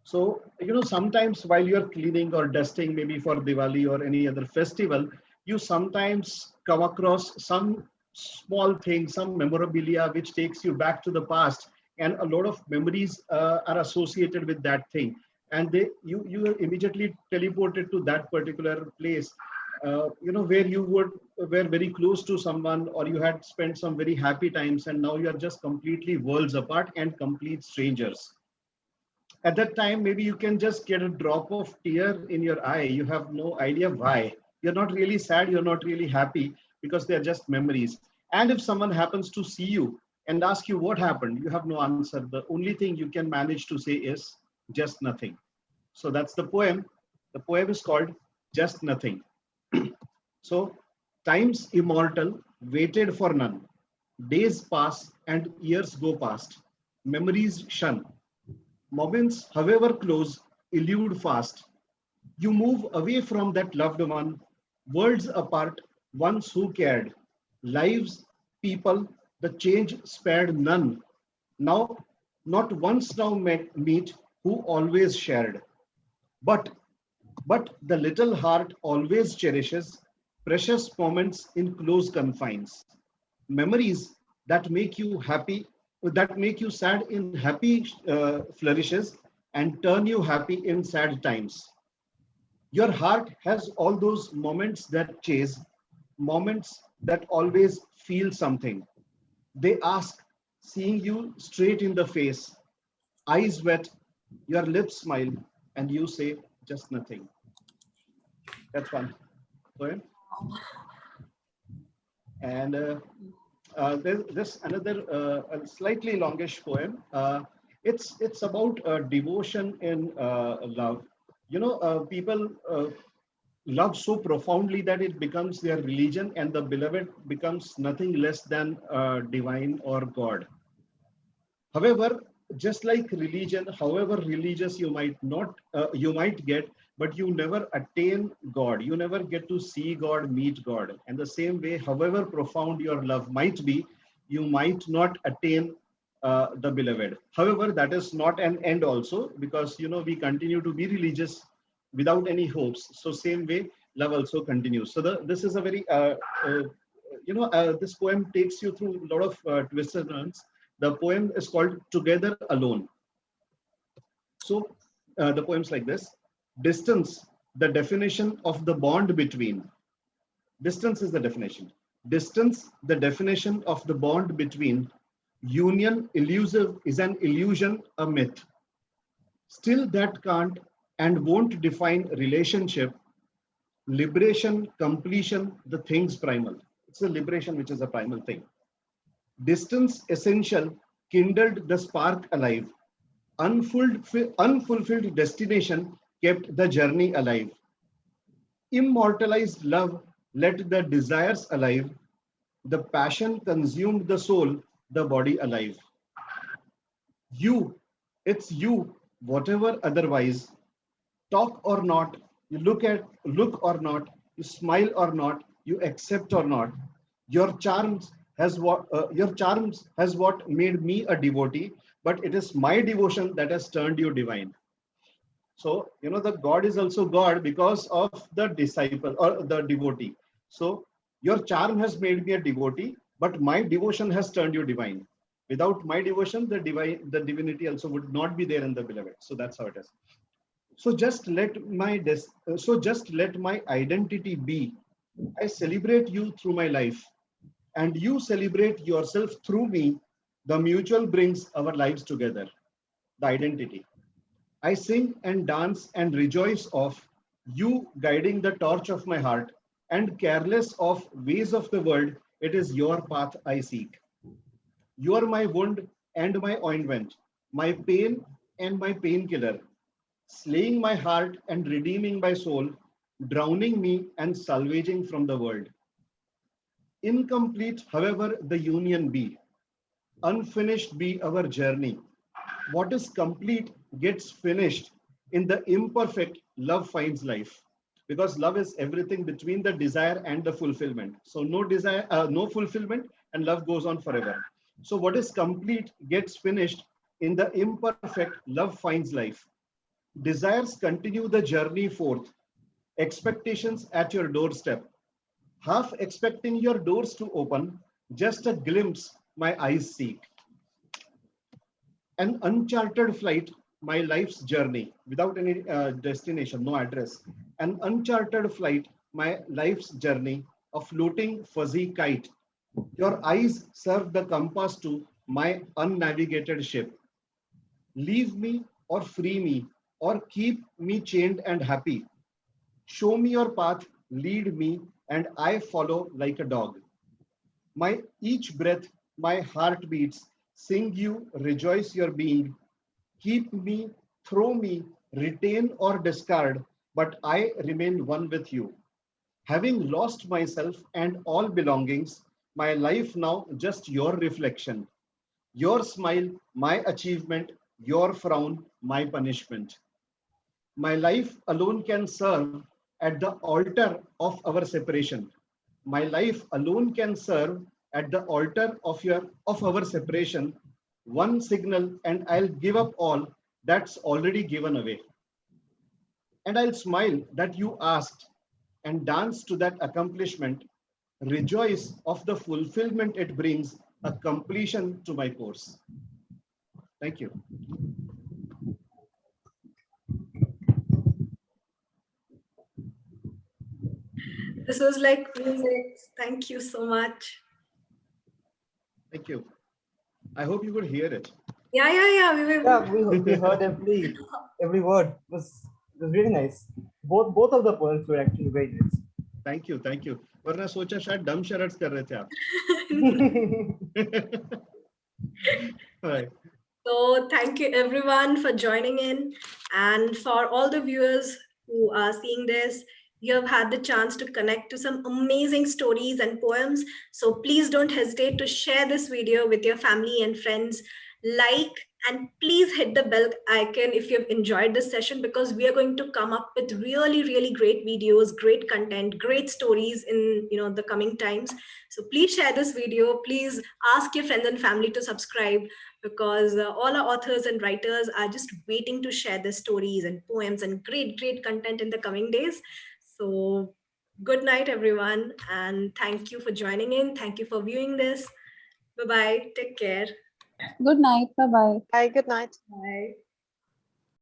Speaker 14: So, sometimes while you're cleaning or dusting, maybe for Diwali or any other festival, you sometimes come across some small thing, some memorabilia, which takes you back to the past. And a lot of memories are associated with that thing. And you are immediately teleported to that particular place, where you were very close to someone, or you had spent some very happy times, and now you are just completely worlds apart and complete strangers. At that time, maybe you can just get a drop of tear in your eye. You have no idea why. You're not really sad, you're not really happy, because they're just memories. And if someone happens to see you and ask you what happened, you have no answer. The only thing you can manage to say is just nothing. So that's the poem. The poem is called Just Nothing. So, time's immortal, waited for none. Days pass and years go past. Memories shun. Moments, however close, elude fast. You move away from that loved one, worlds apart, once who cared. Lives, people, the change spared none. Now, not once now meet who always shared. But the little heart always cherishes precious moments in close confines. Memories that make you happy, that make you sad in happy flourishes and turn you happy in sad times. Your heart has all those moments that chase, moments that always feel something. They ask, seeing you straight in the face, eyes wet, your lips smile, and you say just nothing. That's one poem. And there's another a slightly longish poem. It's about devotion in love. People love so profoundly that it becomes their religion, and the beloved becomes nothing less than divine or God. However, just like religion, however religious you might get, but you never attain God. You never get to see God, meet God. And the same way, however profound your love might be, you might not attain the beloved. However, that is not an end also, because we continue to be religious without any hopes. So same way, love also continues. So this is a very, this poem takes you through a lot of twists and turns. The poem is called Together Alone. So the poem's like this: distance, the definition of the bond between. Distance is the definition. Distance, the definition of the bond between. Union, elusive, is an illusion, a myth. Still that can't and won't define relationship. Liberation, completion, the thing's primal. It's the liberation which is a primal thing. Distance, essential, kindled the spark alive. Unfulfilled destination kept the journey alive. Immortalized love let the desires alive. The passion consumed the soul, the body alive. You, it's you, whatever otherwise. Talk or not, you look or not, you smile or not, you accept or not. Your charms has what made me a devotee, but it is my devotion that has turned you divine. So, the God is also God because of the disciple or the devotee. So your charm has made me a devotee, but my devotion has turned you divine. Without my devotion, the divinity also would not be there in the beloved. So that's how it is. So just let my identity be. I celebrate you through my life, and you celebrate yourself through me. The mutual brings our lives together. The identity. I sing and dance and rejoice of you guiding the torch of my heart, and careless of ways of the world, it is your path I seek. You are my wound and my ointment, my pain and my painkiller, slaying my heart and redeeming my soul, drowning me and salvaging from the world. Incomplete, however, the union be, unfinished be our journey. What is complete gets finished. In the imperfect, love finds life. Because love is everything between the desire and the fulfillment. So no desire, no fulfillment, and love goes on forever. So what is complete gets finished. In the imperfect, love finds life. Desires continue the journey forth. Expectations at your doorstep. Half expecting your doors to open, just a glimpse my eyes seek. An uncharted flight, my life's journey, without any destination, no address. An uncharted flight, my life's journey, a floating fuzzy kite. Your eyes serve the compass to my unnavigated ship. Leave me or free me or keep me chained and happy. Show me your path, lead me, and I follow like a dog. My each breath, my heart beats, sing you, rejoice your being. Keep me, throw me, retain or discard, but I remain one with you. Having lost myself and all belongings, my life now just your reflection. Your smile, my achievement, your frown, my punishment. My life alone can serve at the altar of our separation. My life alone can serve at the altar of our separation. One signal and I'll give up all that's already given away. And I'll smile that you asked and dance to that accomplishment. Rejoice of the fulfillment it brings, a completion to my course. Thank you.
Speaker 2: This was like music. Thank you so much.
Speaker 14: Thank you. I hope you could hear it.
Speaker 2: Yeah.
Speaker 1: We heard every word. It was really nice. Both of the poems were actually very nice.
Speaker 14: Thank you. वरना सोचा शायद डम शरट्स कर रहे थे आप.
Speaker 2: Right. So thank you everyone for joining in, and for all the viewers who are seeing this, you have had the chance to connect to some amazing stories and poems. So please don't hesitate to share this video with your family and friends. Like, and please hit the bell icon if you've enjoyed this session, because we are going to come up with really great videos, great content, great stories in the coming times. So please share this video. Please ask your friends and family to subscribe, because all our authors and writers are just waiting to share their stories and poems and great content in the coming days. So Good night, everyone. And thank you for joining in. Thank you for viewing this. Bye-bye. Take care.
Speaker 5: Good night. Bye-bye.
Speaker 3: Bye. Good night.
Speaker 2: Bye.